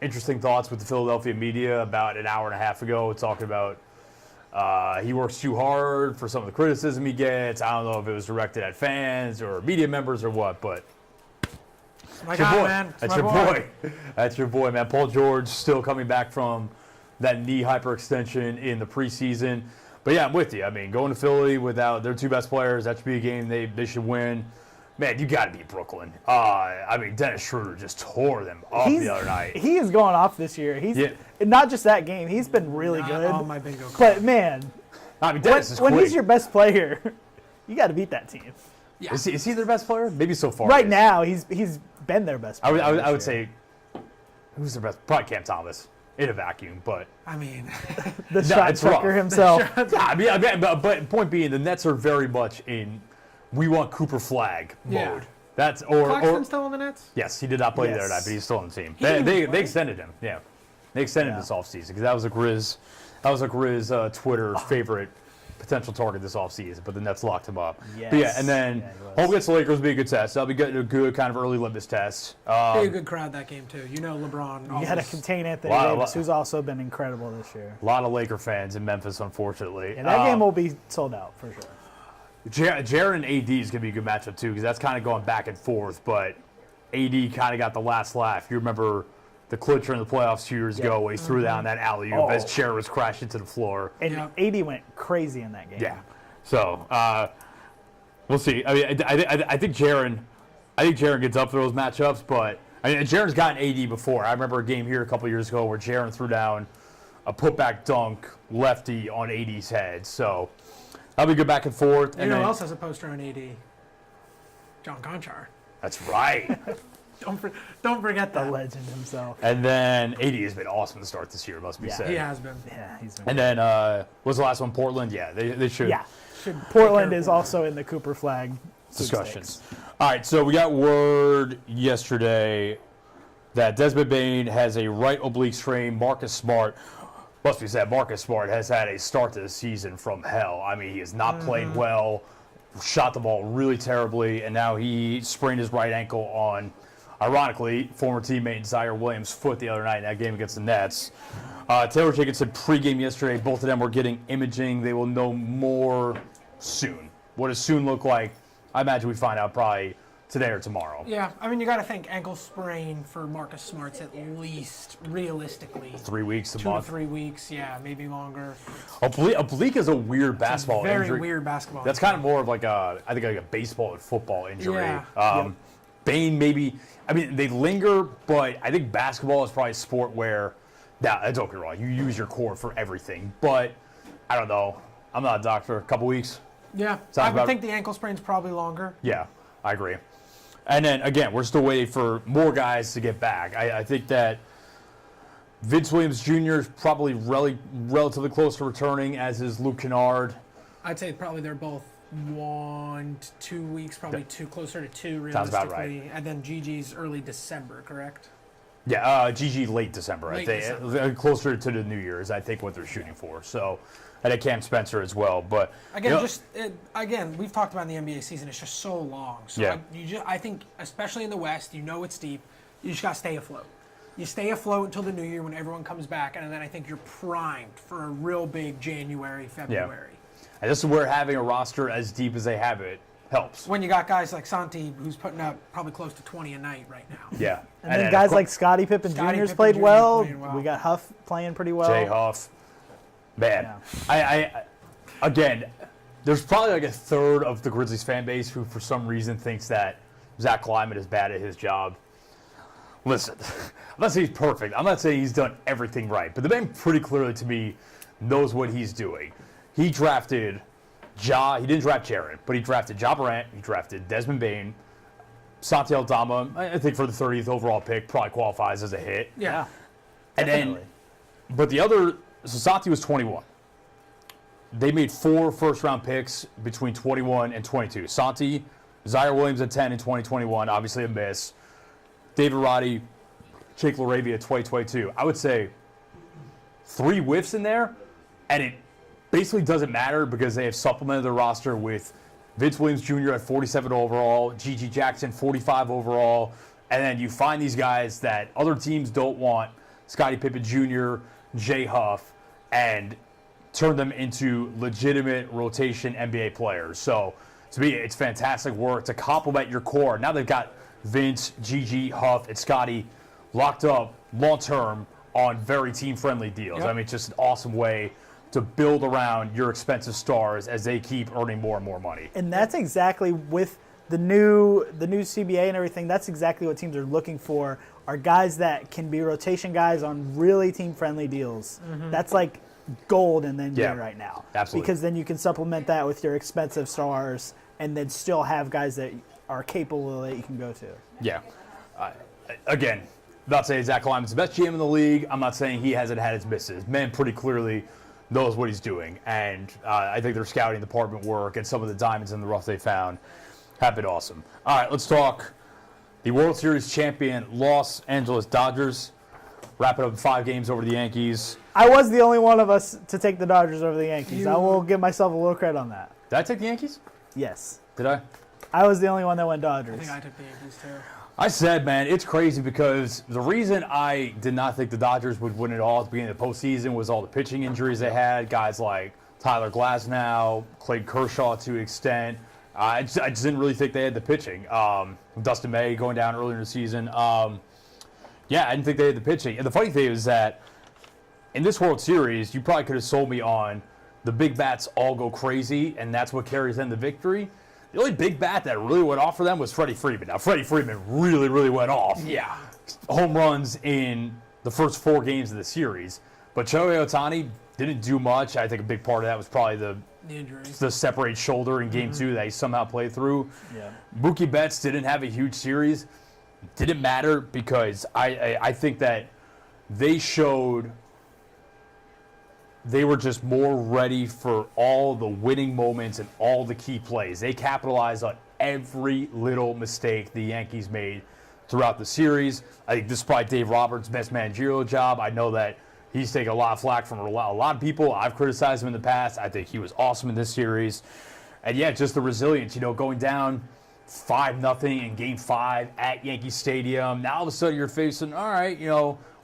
interesting thoughts with the Philadelphia media about an hour and a half ago, talking about he works too hard for some of the criticism he gets. I don't know if it was directed at fans or media members or what, but That's your boy. That's your boy. That's your boy, man. Paul George still coming back from that knee hyperextension in the preseason. But yeah, I'm with you. I mean, going to Philly without their 2 best players, that should be a game they should win. Man, you got to beat Brooklyn. I mean, Dennis Schroeder just tore them up the other night. He is going off this year. Not just that game. He's been really good. On my bingo card. But man, I mean, Dennis is quick. When he's your best player, you got to beat that team. Yeah. Is he their best player? Maybe so far. Right now, he's been their best player. I would say, who's their best? Probably Cam Thomas in a vacuum, but I mean, the shot checker himself. But point being, the Nets are very much in we want Cooper Flag mode. That's Claxton's still on the Nets? Yes, he did not play the other night, but he's still on the team. They extended him. Yeah, they extended this offseason because that was a Grizz Twitter favorite potential target this offseason, but the Nets locked him up. Yes. But yeah, and then home against the Lakers will be a good test. That'll be a good kind of early litmus test. Be a good crowd that game too. You know, LeBron. You got to contain Anthony Davis, who's also been incredible this year. A lot of Laker fans in Memphis, unfortunately. And that game will be sold out for sure. Jaren and AD is going to be a good matchup too, because that's kind of going back and forth. But AD kind of got the last laugh. You remember the clincher in the playoffs 2 years ago, where he threw down that alley-oop as chair was crashing to the floor. And AD went crazy in that game. Yeah. So we'll see. I mean, I think Jaren gets up for those matchups, but I mean, Jaren's gotten AD before. I remember a game here a couple years ago where Jaren threw down a putback dunk lefty on AD's head. So that'll be good back and forth. You know who else has a poster on AD? John Conchar. That's right. Don't forget that. The legend himself. And then AD has been awesome to start this year, must be said. He has been. Yeah, he's been. And then what's the last one? Portland? Yeah, they should. Yeah. Portland is also in the Cooper Flag discussions. All right, so we got word yesterday that Desmond Bane has a right oblique strain. Marcus Smart, must be said, Marcus Smart has had a start to the season from hell. I mean, he has not played well, shot the ball really terribly, and now he sprained his right ankle on, ironically, former teammate Zaire Williams' foot the other night in that game against the Nets. Taylor Jenkins said pregame yesterday, both of them were getting imaging. They will know more soon. What does soon look like? I imagine we find out probably today or tomorrow. Yeah, I mean, you got to think ankle sprain for Marcus Smart's at least, realistically, 3 weeks, a 2 month. to 3 weeks, yeah, maybe longer. Oblique is a weird basketball very injury. weird basketball. That's kind of more of like I think like a baseball and football injury. Yeah. Bane maybe. I mean, they linger, but I think basketball is probably a sport where, don't get me wrong, you use your core for everything. But I don't know. I'm not a doctor. A couple weeks. Yeah, I would think the ankle sprain's probably longer. Yeah, I agree. And then, again, we're still waiting for more guys to get back. I think that Vince Williams Jr. is probably relatively close to returning, as is Luke Kennard. I'd say probably they're both 1 to 2 weeks, probably closer to 2 realistically. Sounds about right. And then Gigi's early December, correct? Yeah, GG late December. Late I think closer to the New Year's. I think what they're shooting for. So, and at Cam Spencer as well. But again, we've talked about in the NBA season. It's just so long. So yeah. I think, especially in the West, it's deep. You just got to stay afloat. You stay afloat until the New Year when everyone comes back, and then I think you're primed for a real big January, February. Yeah. And this is where having a roster as deep as they have it helps. When you got guys like Santi, who's putting up probably close to 20 a night right now. Yeah. And then guys like Scottie Pippen Jr.'s played well. We got Huff playing pretty well. Jay Huff. Man. Yeah. Again, there's probably like a third of the Grizzlies fan base who for some reason thinks that Zach Lyman is bad at his job. Listen, I'm not saying he's perfect. I'm not saying he's done everything right. But the man pretty clearly to me knows what he's doing. He drafted he didn't draft Jaren, but he drafted Ja Morant, he drafted Desmond Bane, Santi Aldama, I think for the 30th overall pick, probably qualifies as a hit. Yeah. And then, but so Santi was 21. They made 4 first-round picks between 21 and 22. Santi, Zaire Williams at 10 in 2021, obviously a miss. David Roddy, Jake LaRavia 2022. I would say 3 whiffs in there, and it basically doesn't matter because they have supplemented their roster with Vince Williams Jr. at 47 overall, Gigi Jackson 45 overall, and then you find these guys that other teams don't want, Scottie Pippen Jr., Jay Huff, and turn them into legitimate rotation NBA players. So to me, it's fantastic work to complement your core. Now they've got Vince, Gigi, Huff, and Scottie locked up long-term on very team-friendly deals. Yep. I mean, it's just an awesome way to build around your expensive stars as they keep earning more and more money. And that's exactly with the new CBA and everything, that's exactly what teams are looking for, are guys that can be rotation guys on really team-friendly deals. Mm-hmm. That's like gold in the NBA right now. Absolutely. Because then you can supplement that with your expensive stars and then still have guys that are capable that you can go to. Yeah. Again, not saying Zach Lyman's the best GM in the league. I'm not saying he hasn't had his misses. Man pretty clearly knows what he's doing. And I think their scouting department work and some of the diamonds in the rough they found have been awesome. All right, let's talk the World Series champion Los Angeles Dodgers. wrap it up in 5 games over the Yankees. I was the only one of us to take the Dodgers over the Yankees. I will give myself a little credit on that. Did I take the Yankees? Yes. Did I? I was the only one that went Dodgers. I think I took the Yankees too. I said, man, it's crazy because the reason I did not think the Dodgers would win it all at the beginning of the postseason was all the pitching injuries they had. Guys like Tyler Glasnow, Clayton Kershaw to an extent. I just didn't really think they had the pitching. Dustin May going down earlier in the season. Yeah, I didn't think they had the pitching. And the funny thing is that in this World Series, you probably could have sold me on the big bats all go crazy, and that's what carries them to victory. The only big bat that really went off for them was Freddie Freeman. Now, Freddie Freeman really, really went off. Yeah. Home runs in the first 4 games of the series. But Shohei Ohtani didn't do much. I think a big part of that was probably the injuries, the separate shoulder in Game 2 that he somehow played through. Yeah. Mookie Betts didn't have a huge series. Didn't matter because I think that they showed they were just more ready for all the winning moments and all the key plays. They capitalized on every little mistake the Yankees made throughout the series. I think this is probably Dave Roberts' best managerial job. I know that he's taken a lot of flack from a lot of people. I've criticized him in the past. I think he was awesome in this series. And yeah, just the resilience, going down 5-0 in Game 5 at Yankee Stadium. Now all of a sudden you're facing, all right,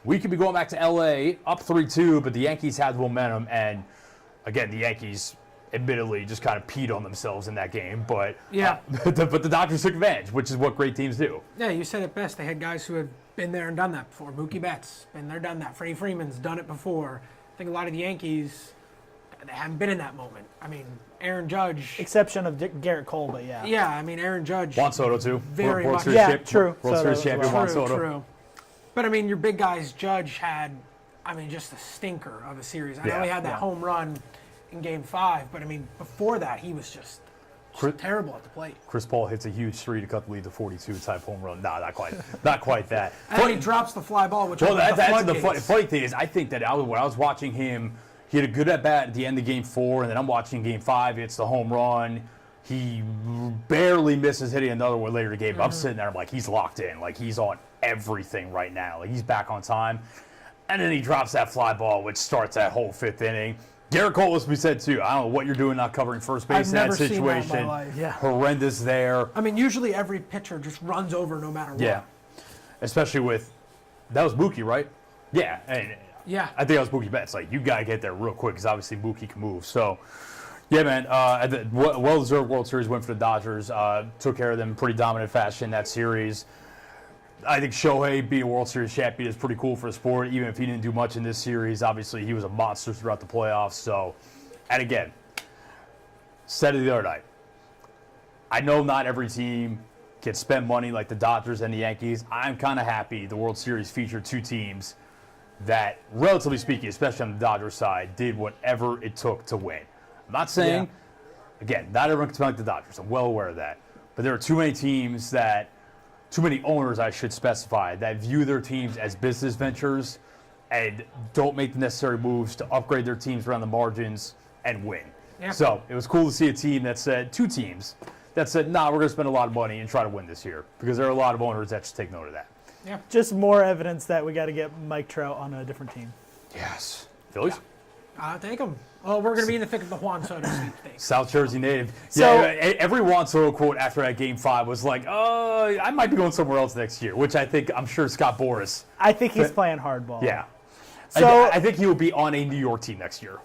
we could be going back to LA up 3-2, but the Yankees had the momentum. And again, the Yankees admittedly just kind of peed on themselves in that game. But yeah, but the Dodgers took advantage, which is what great teams do. Yeah, you said it best. They had guys who had been there and done that before. Mookie Betts, been there, done that. Freddie Freeman's done it before. I think a lot of the Yankees, they haven't been in that moment. I mean, Aaron Judge. Exception of Garrett Cole, but yeah. Yeah, I mean, Aaron Judge. Juan Soto, too. Very much. Yeah, true. World Series champion Juan Soto. True. But, I mean, your big guys, Judge had, just a stinker of a series. I know he had that home run in Game 5, but, before that, he was just terrible at the plate. Chris Paul hits a huge 3 to cut the lead to 42 type home run. Nah, not quite. Not quite that. And then he drops the fly ball, which that's the funny thing is I think that when I was watching him, he had a good at-bat at the end of Game 4, and then I'm watching Game 5. It's the home run. He barely misses hitting another one later in the game. Mm-hmm. I'm sitting there, I'm like, he's locked in. Like, he's on everything right now. Like, he's back on time. And then he drops that fly ball, which starts that whole 5th inning. Garrett Cole, as we said, too. I don't know what you're doing not covering first base in that situation. I've never seen that in my life. Yeah. Horrendous there. Usually every pitcher just runs over no matter what. Yeah. Especially with, that was Mookie, right? Yeah. And yeah. I think that was Mookie Betts. Like, you got to get there real quick because obviously Mookie can move. So, yeah, man, well-deserved World Series win for the Dodgers. Took care of them in pretty dominant fashion in that series. I think Shohei being a World Series champion is pretty cool for the sport, even if he didn't do much in this series. Obviously, he was a monster throughout the playoffs. So, and again, said it the other night, I know not every team can spend money like the Dodgers and the Yankees. I'm kind of happy the World Series featured 2 teams that, relatively speaking, especially on the Dodgers side, did whatever it took to win. I'm not saying, again, not everyone can spend like the Dodgers. I'm well aware of that. But there are too many teams too many owners, I should specify, that view their teams as business ventures and don't make the necessary moves to upgrade their teams around the margins and win. Yeah. So it was cool to see a team that said, 2 teams that said, nah, we're going to spend a lot of money and try to win this year, because there are a lot of owners that should take note of that. Yeah. Just more evidence that we got to get Mike Trout on a different team. Yes. Phillies? I'll take them. Oh, we're going to be in the thick of the Juan Soto sweepstakes. South Jersey native. So, every Juan Soto quote after that Game 5 was like, I might be going somewhere else next year, which I'm sure Scott Boras. I think he's playing hardball. Yeah. So I think he will be on a New York team next year.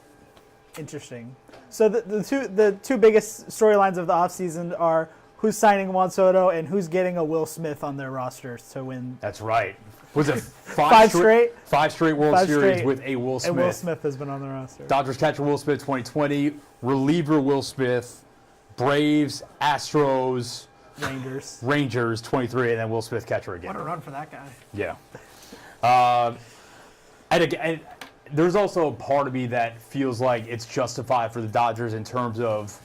Interesting. So the two biggest storylines of the offseason are who's signing Juan Soto and who's getting a Will Smith on their rosters to win. That's right. Was it 5 straight? 5 straight World Series with a Will Smith. And Will Smith has been on the roster. Dodgers catcher Will Smith 2020, reliever Will Smith, Braves, Astros, Rangers 23, and then Will Smith catcher again. What a run for that guy. Yeah. And there's also a part of me that feels like it's justified for the Dodgers in terms of,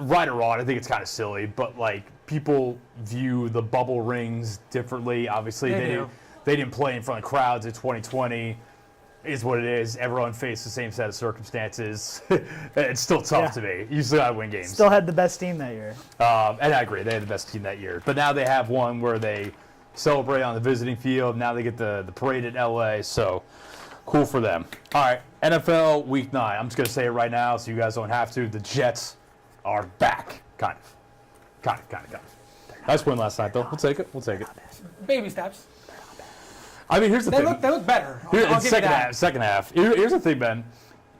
right or wrong, I think it's kind of silly, but like people view the bubble rings differently. Obviously, they didn't play in front of crowds in 2020. Is what it is. Everyone faced the same set of circumstances. It's still tough to me. You still got to win games. Still had the best team that year. And I agree, they had the best team that year. But now they have one where they celebrate on the visiting field. Now they get the parade in LA, so cool for them. All right, NFL Week 9. I'm just going to say it right now so you guys don't have to. The Jets are back. Kind of. Nice win last night, though. We'll take it. Baby steps. I mean, here's the thing. They look better. Here, I'll give you that. Second half. Here's the thing, Ben.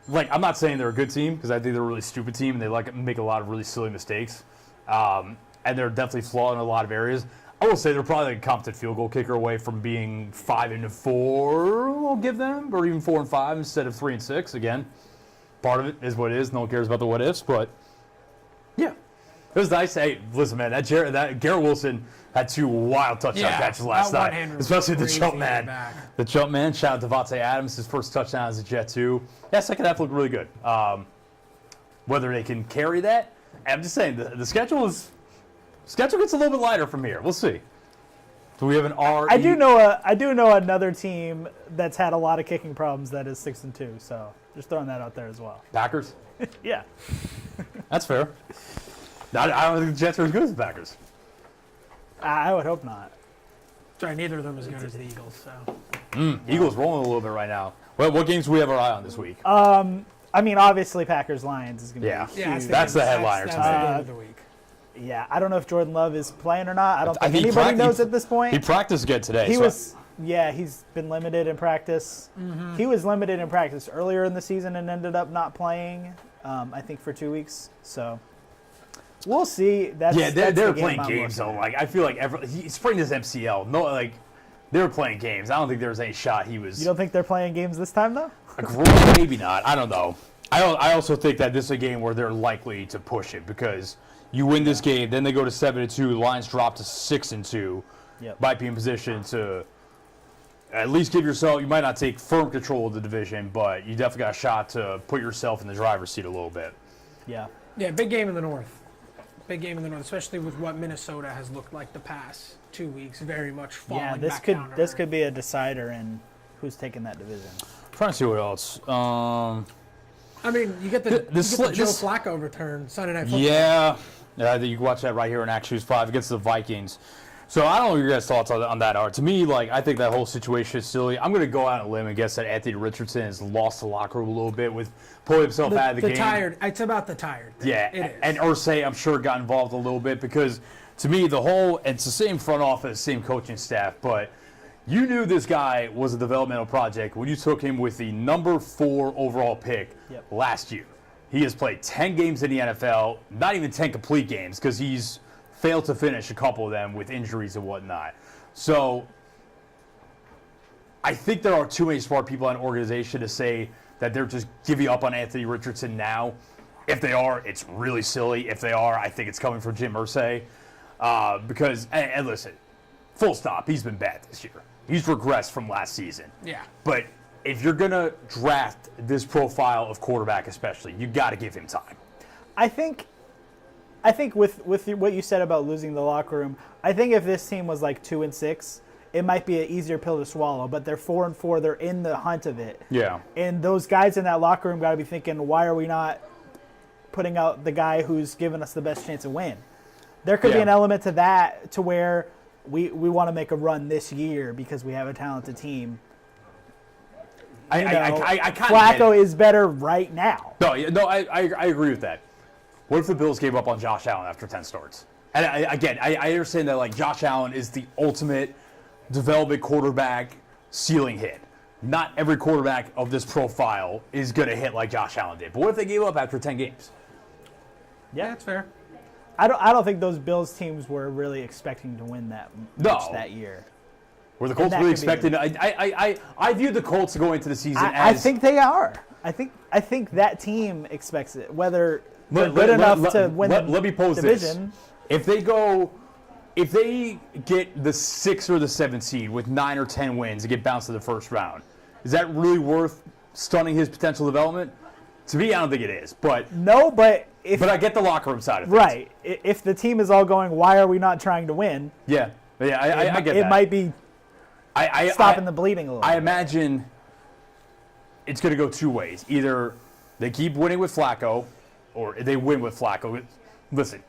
Like, I'm not saying they're a good team because I think they're a really stupid team and they make a lot of really silly mistakes. And they're definitely flawed in a lot of areas. I will say they're probably a competent field goal kicker away from being 5-4. We'll give them, or even 4-5 instead of 3-6. Again, part of it is what it is. No one cares about the what ifs, but yeah. It was nice. Hey, listen, man, that Garrett Wilson had 2 wild touchdown catches last night, especially the jump man. The jump man. Shout out to Devontae Adams, his first touchdown as a Jet too. Yeah, second half looked really good. Whether they can carry that, I'm just saying the schedule gets a little bit lighter from here. We'll see. Do we have an R? I do know another team that's had a lot of kicking problems that is 6-2. So just throwing that out there as well. Packers. Yeah, that's fair. I don't think the Jets are as good as the Packers. I would hope not. Sorry, neither of them as good as the Eagles. So Eagles rolling a little bit right now. Well, what games do we have our eye on this week? I mean, obviously Packers-Lions is going to be huge. That's the headliner that's tonight. the game of the week. Yeah, I don't know if Jordan Love is playing or not. I don't think think anybody knows at this point. He practiced again today. He's been limited in practice. Mm-hmm. He was limited in practice earlier in the season and ended up not playing, I think, for 2 weeks. So we'll see. They're playing games, though. Like, I feel like he sprained his MCL. No, like, they were playing games. I don't think there was any shot he was. You don't think they're playing games this time, though? Maybe not. I don't know. I also think that this is a game where they're likely to push it because you win this game, then they go to 7-2. The Lions drop to 6-2. Yep. Might be in position to at least give yourself. You might not take firm control of the division, but you definitely got a shot to put yourself in the driver's seat a little bit. Yeah. Yeah, big game in the North. Big game in the North, especially with what Minnesota has looked like the past 2 weeks. Very much falling Yeah, this could be a decider in who's taking that division. I'm trying to see what else. I mean, you get the Joe Flacco return Sunday Night Football. Yeah, you can watch that right here in Action News 5 against the Vikings. So I don't know what your guys' thoughts on that are. To me, like, I think that whole situation is silly. I'm going to go out on a limb and guess that Anthony Richardson has lost the locker room a little bit with pulling himself out of the game. It's about the tired thing. Yeah, it is. And Irsay, I'm sure, got involved a little bit because, to me, it's the same front office, same coaching staff, but you knew this guy was a developmental project when you took him with the number 4 overall pick last year. He has played 10 games in the NFL, not even 10 complete games because he's failed to finish a couple of them with injuries and whatnot. So I think there are too many smart people in an organization to say that they're just giving up on Anthony Richardson now. If they are, it's really silly. If they are, I think it's coming from Jim Irsay. Because, and listen, full stop, he's been bad this year. He's regressed from last season. Yeah. But if you're going to draft this profile of quarterback especially, you got to give him time. I think with what you said about losing the locker room, I think if this team was like 2-6, it might be an easier pill to swallow. But they're 4-4; they're in the hunt of it. Yeah. And those guys in that locker room got to be thinking, why are we not putting out the guy who's given us the best chance to win? There could be an element to that, to where we want to make a run this year because we have a talented team. I Flacco is better right now. No, I agree with that. What if the Bills gave up on Josh Allen after 10 starts? And I understand that, like, Josh Allen is the ultimate development quarterback ceiling hit. Not every quarterback of this profile is going to hit like Josh Allen did. But what if they gave up after 10 games? Yeah, that's fair. I don't think those Bills teams were really expecting to win that much that year. Were the Colts really expecting? I view the Colts going into the season as. I think they are. I think that team expects it. Whether they're good enough to win the division. Let me pose this: if they get the 6 or the 7 seed with 9 or 10 wins and get bounced to the first round, is that really worth stunning his potential development? To me, I don't think it is. But no, but I get the locker room side of things. Right. If the team is all going, why are we not trying to win? Yeah, I get that. It might be stopping the bleeding a little. I imagine it's going to go 2 ways. Either they keep winning with Flacco, or they win with Flacco. Listen,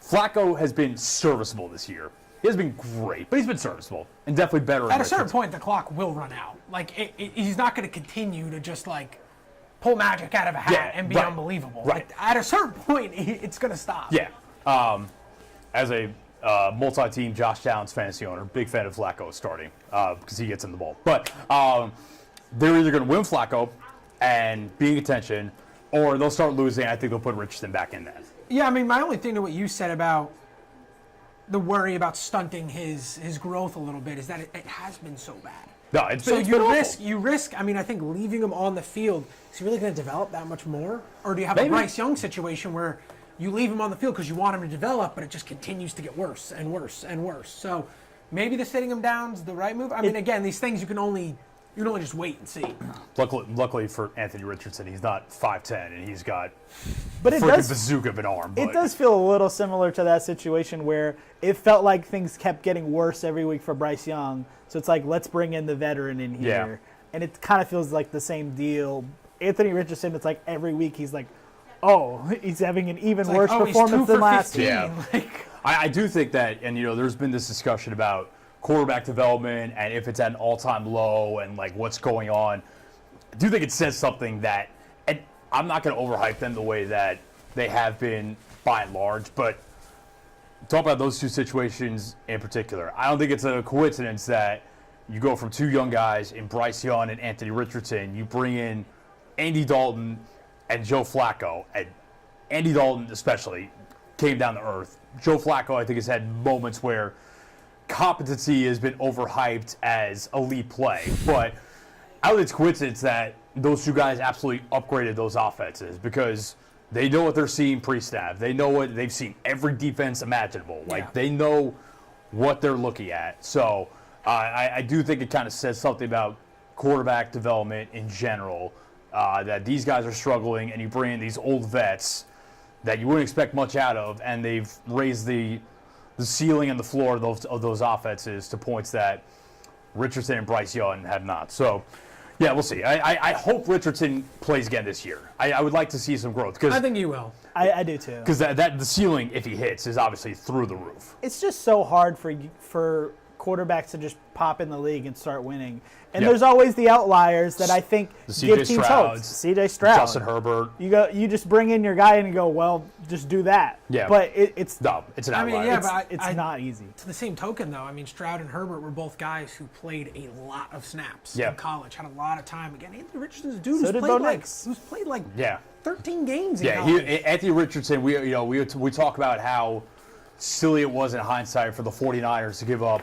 Flacco has been serviceable this year. He has been great, but he's been serviceable and definitely better. At a certain point, the clock will run out. Like, he's not going to continue to just, like, pull magic out of a hat and be unbelievable. Right. Like, at a certain point, it's going to stop. Yeah. As a multi-team Josh Downs fantasy owner, big fan of Flacco starting because he gets in the ball. But they're either going to win Flacco and be in contention, or they'll start losing. I think they'll put Richardson back in that. Yeah, I mean, my only thing to what you said about the worry about stunting his growth a little bit is that it has been so bad. No, it's So been you awful. risk. I mean, I think leaving him on the field, is he really going to develop that much more? Or do you have Maybe. a Bryce Young situation where you leave him on the field because you want him to develop, but it just continues to get worse and worse and worse? So maybe the sitting him down's the right move. I mean, again, these things you can only just wait and see. Luckily for Anthony Richardson, he's not 5'10", and he's got But it freaking does bazooka of an arm. It but- does feel a little similar to that situation where it felt like things kept getting worse every week for Bryce Young. So it's like, let's bring in the veteran in here. Yeah. And it kind of feels like the same deal. Anthony Richardson, it's like every week he's like, oh, he's having an even worse He's 2 performance for than last 15. week. Yeah. Like, I do think that, and there's been this discussion about quarterback development and if it's at an all-time low and like what's going on. I do think it says something that, and I'm not going to overhype them the way that they have been by and large, but talk about those two situations in particular. I don't think it's a coincidence that you go from two young guys in Bryce Young and Anthony Richardson, you bring in Andy Dalton and Joe Flacco, and Andy Dalton especially came down to earth. Joe Flacco, I think, has had moments where competency has been overhyped as elite play, but I don't think it's coincidence that those two guys absolutely upgraded those offenses because they know what they're seeing pre-snap. They know what they've seen every defense imaginable. Like they know what they're looking at. So I do think it kind of says something about quarterback development in general, that these guys are struggling, and you bring in these old vets that you wouldn't expect much out of, and they've raised the ceiling and the floor of those offenses to points that Richardson and Bryce Young have not. So, yeah, we'll see. I hope Richardson plays again this year. I would like to see some growth. I think you will. I do too. Because the ceiling, if he hits, is obviously through the roof. It's just so hard for quarterbacks to just pop in the league and start winning. And Yep. there's always the outliers that I think give teams hope. C.J. Stroud. Justin Herbert. You just bring in your guy and you go, well, just do that. Yeah. But it's No, it's an I mean, outlier. yeah, it's not easy. To the same token, though, I mean, Stroud and Herbert were both guys who played a lot of snaps Yeah. in college, had a lot of time. Again, Anthony Richardson's a dude So who's did played Bo like Nix. 13 games in Yeah, college. Anthony Richardson, we talk about how silly it was in hindsight for the 49ers to give up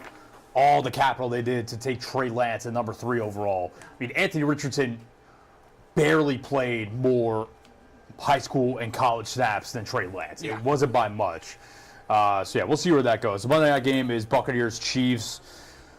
all the capital they did to take Trey Lance at number 3 overall. I mean, Anthony Richardson barely played more high school and college snaps than Trey Lance. Yeah. It wasn't by much. So, yeah, we'll see where that goes. The Monday night game is Buccaneers-Chiefs.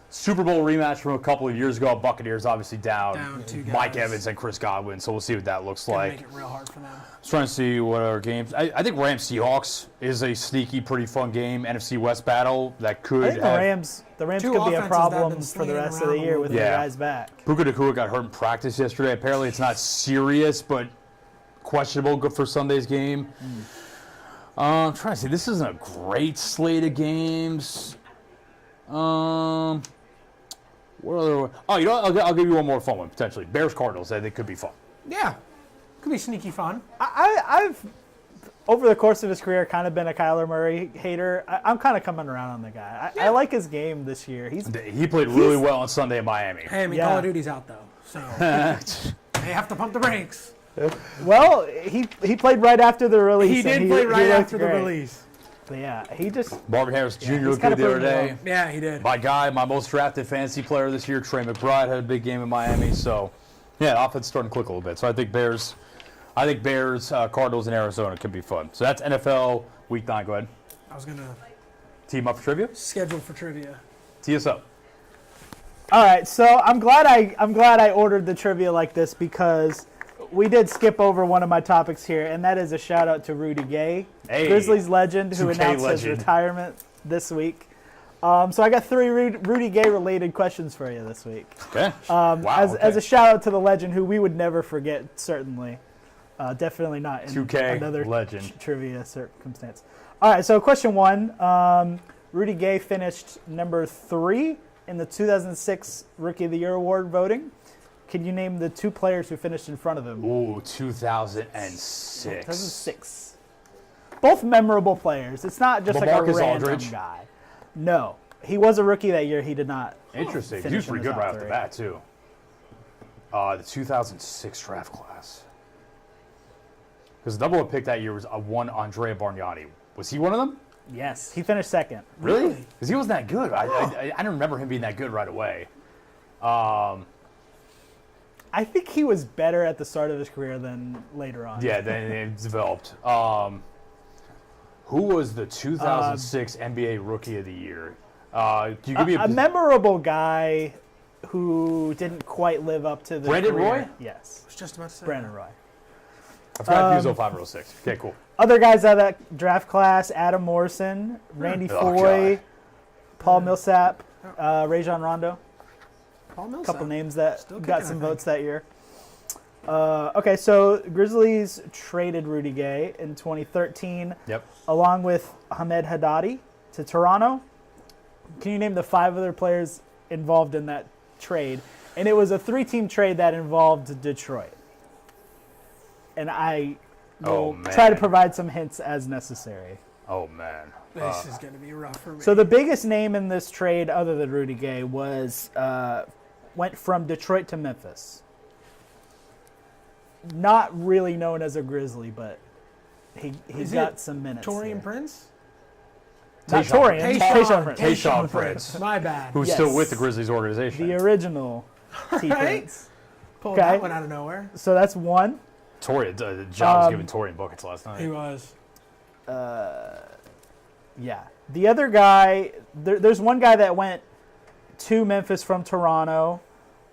Super Bowl rematch from a couple of years ago. Buccaneers obviously down 2 Mike guys. Evans and Chris Godwin, so we'll see what that looks Gonna like. make it real hard for them. I was trying to see what other games. I think Rams-Seahawks is a sneaky, pretty fun game. NFC West battle that could I think have. the Rams Two could be a offenses that have problem been for the slinging rest of the around a year little with bit. their Yeah. guys back. Puka Nacua got hurt in practice yesterday. Apparently, it's not serious, but questionable. Good for Sunday's game. I'm trying to see. This isn't a great slate of games. What other? Oh, you know what? I'll give you one more fun one potentially. Bears-Cardinals. I think could be fun. Yeah, could be sneaky fun. I've over the course of his career kind of been a Kyler Murray hater. I'm kind of coming around on the guy. I like his game this year. He played really well on Sunday in Miami. Hey, I mean, Yeah. Call of Duty's out though, so they have to pump the brakes. Well, he played right after the release. He did and play right looked after the great. release. But yeah, he just Marvin Harris Jr. he's looked kinda good the other proven it day. well. Yeah, he did. My guy, my most drafted fantasy player this year, Trey McBride, had a big game in Miami. So, yeah, the offense is starting to click a little bit. So I think Bears, Cardinals, and Arizona could be fun. So that's NFL Week 9. Go ahead. I was gonna Team up for trivia. schedule for trivia. Tee us up. All right, so I'm glad I ordered the trivia like this because we did skip over one of my topics here, and that is a shout out to Rudy Gay, Hey, Grizzlies legend, who 2K announced his legend. retirement this week. So I got 3 Rudy Gay related questions for you this week. Okay. As a shout out to the legend, who we would never forget, certainly. Definitely not in 2K another legend. trivia circumstance. All right, so question 1. Rudy Gay finished number 3 in the 2006 Rookie of the Year award voting. Can you name the 2 players who finished in front of him? Ooh, 2006. 2006. Both memorable players. It's not just like a LaMarcus random Aldridge? guy. No. He was a rookie that year. He did not. Interesting. He finish was in pretty the good top right off the 3. bat, too. The 2006 draft class. Because the number 1 pick that year was one Andrea Bargnani. Was he one of them? Yes. He finished 2nd. Really? Because he wasn't that good. I don't remember him being that good right away. I think he was better at the start of his career than later on. Yeah, then it developed. Who was the 2006 NBA Rookie of the Year? Can you give me a memorable guy who didn't quite live up to the Brandon career. Roy? Yes. I was just about to say Brandon that. Roy. I forgot if he was 05 or 06. Okay, cool. Other guys out of that draft class: Adam Morrison, Randy Foye, God. Paul Millsap, Rajon Rondo. Paul A Millsap. couple names that Still got kicking, some I think. votes that year. Okay, so Grizzlies traded Rudy Gay in 2013, Yep. along with Hamed Haddadi to Toronto. Can you name the 5 other players involved in that trade? And it was a 3-team trade that involved Detroit. And I will man. try to provide some hints as necessary. Oh, man. This is going to be rough for me. So the biggest name in this trade, other than Rudy Gay, was went from Detroit to Memphis. Not really known as a Grizzly, but he Is got it some minutes. Torian here. Prince? Not Tayshaun. Torian. Tayshaun. Tayshaun Prince. Tayshaun Prince, My bad. who's Yes. still with the Grizzlies organization. The original T. Right? Prince. Pulled Okay. that one out of nowhere. So that's one. Torian, John was giving Torian buckets last night. He was. Yeah. The other guy, there's one guy that went to Memphis from Toronto.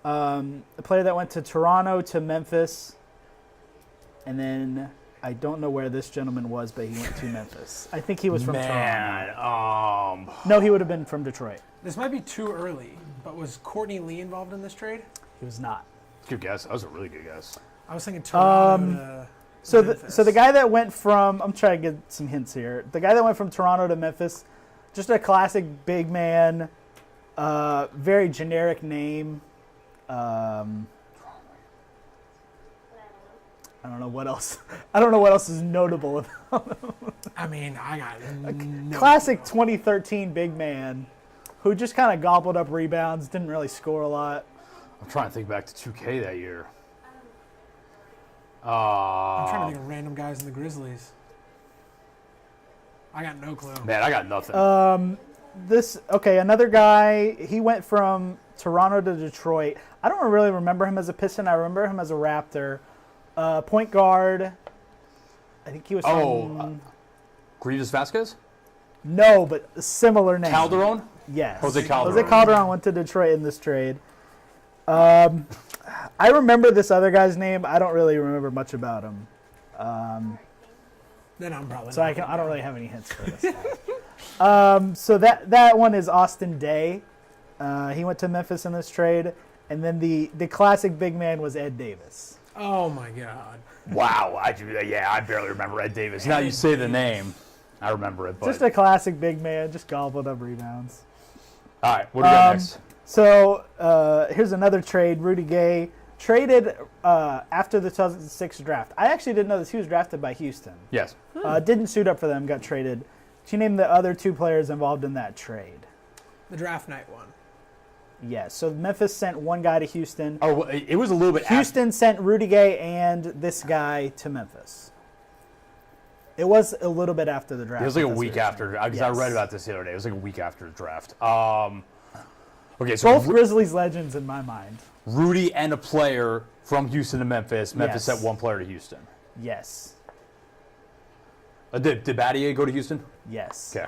A player that went to Toronto to Memphis. And then I don't know where this gentleman was, but he went to Memphis. I think he was from Toronto. Man, No, he would have been from Detroit. This might be too early, but was Courtney Lee involved in this trade? He was not. good guess. That was a really good guess. I was thinking Toronto to So Memphis. the guy that went from, I'm trying to get some hints here. The guy that went from Toronto to Memphis, just a classic big man, very generic name. I don't know what else. I don't know what else is notable about I mean, I got no classic 2013 big man, who just kind of gobbled up rebounds, didn't really score a lot. I'm trying to think back to 2K that year. I'm trying to think of random guys in the Grizzlies. I got no clue. Man, I got nothing. Another guy. He went from Toronto to Detroit. I don't really remember him as a Piston. I remember him as a Raptor. Point guard. I think he was from... Grievous Vasquez? No, but a similar name. Calderon? Yes. Jose Calderon. Jose Calderon went to Detroit in this trade. I remember this other guy's name. I don't really remember much about him. Then I'm probably So not I don't really have any hints for this guy. So that one is Austin Day. He went to Memphis in this trade. And then the classic big man was Ed Davis. Oh my God. Wow. I barely remember Ed Davis. Now you say the name. I remember it. But... Just a classic big man, just gobbled up rebounds. All right, what do we got next? So here's another trade. Rudy Gay traded after the 2006 draft. I actually didn't know this. He was drafted by Houston. Yes. Didn't suit up for them, got traded. Can you name the other 2 players involved in that trade? The draft night one. Yes. So Memphis sent one guy to Houston. Oh, it was a little bit Houston sent Rudy Gay and this guy to Memphis. It was a little bit after the draft. It was like a That's week what you're after, saying. because I Yes. read about this the other day. It was like a week after the draft. Okay, so Both Grizzlies legends in my mind. Rudy and a player from Houston to Memphis. Memphis Yes. sent one player to Houston. Yes. Did Battier go to Houston? Yes. Okay.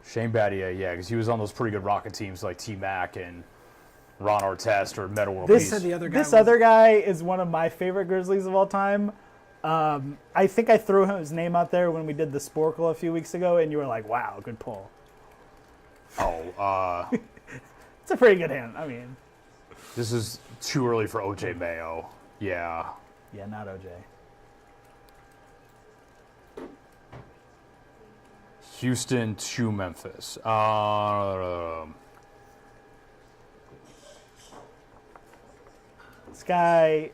Shane Battier, yeah, because he was on those pretty good Rocket teams like T-Mac and Ron Artest or Metal World This Peace. said the other guy This was- other guy is one of my favorite Grizzlies of all time. I think I threw his name out there when we did the Sporkle a few weeks ago, and you were like, wow, good pull. Oh, It's a pretty good hand. I mean, this is too early for OJ Mayo. Yeah. yeah, not OJ. Houston to Memphis. This guy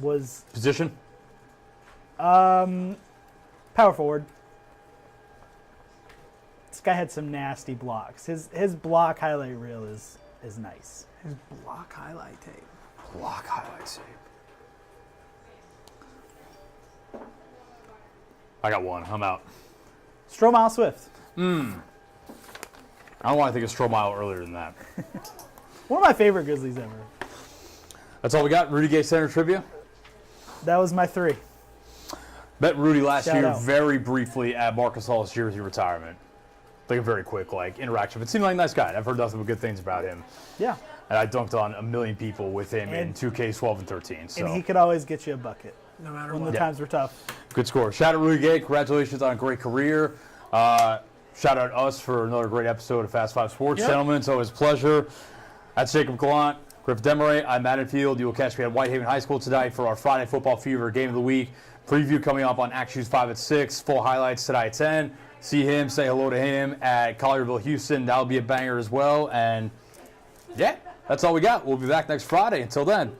was Position? power forward. This guy had some nasty blocks. His block highlight reel is nice. His block highlight tape. Block highlight tape. I got one. I'm out. Stromile Swift. I don't want to think of Stromile earlier than that. One of my favorite Grizzlies ever. That's all we got. Rudy Gay Center trivia. That was my 3. Met Rudy last Shout year out. very briefly at Marcus Hall's jersey retirement. Like a very quick interaction. But seemed like a nice guy. I've heard nothing but good things about him. Yeah. And I dunked on a million people with him in 2K12 and 13. So And he could always get you a bucket No matter when what. the times were tough. good score. Shout out Rudy Gay. Congratulations on a great career. Shout out us for another great episode of Fast Five Sports. Yep. Gentlemen, it's always a pleasure. That's Jacob Gallant, Griff Demeray. I'm Matt Enfield. You will catch me at Whitehaven High School tonight for our Friday Football Fever Game of the Week. Preview coming up on Act Shoes 5 at 6. Full highlights tonight at 10. See him, say hello to him at Collierville, Houston. That'll be a banger as well. And, yeah, that's all we got. We'll be back next Friday. Until then.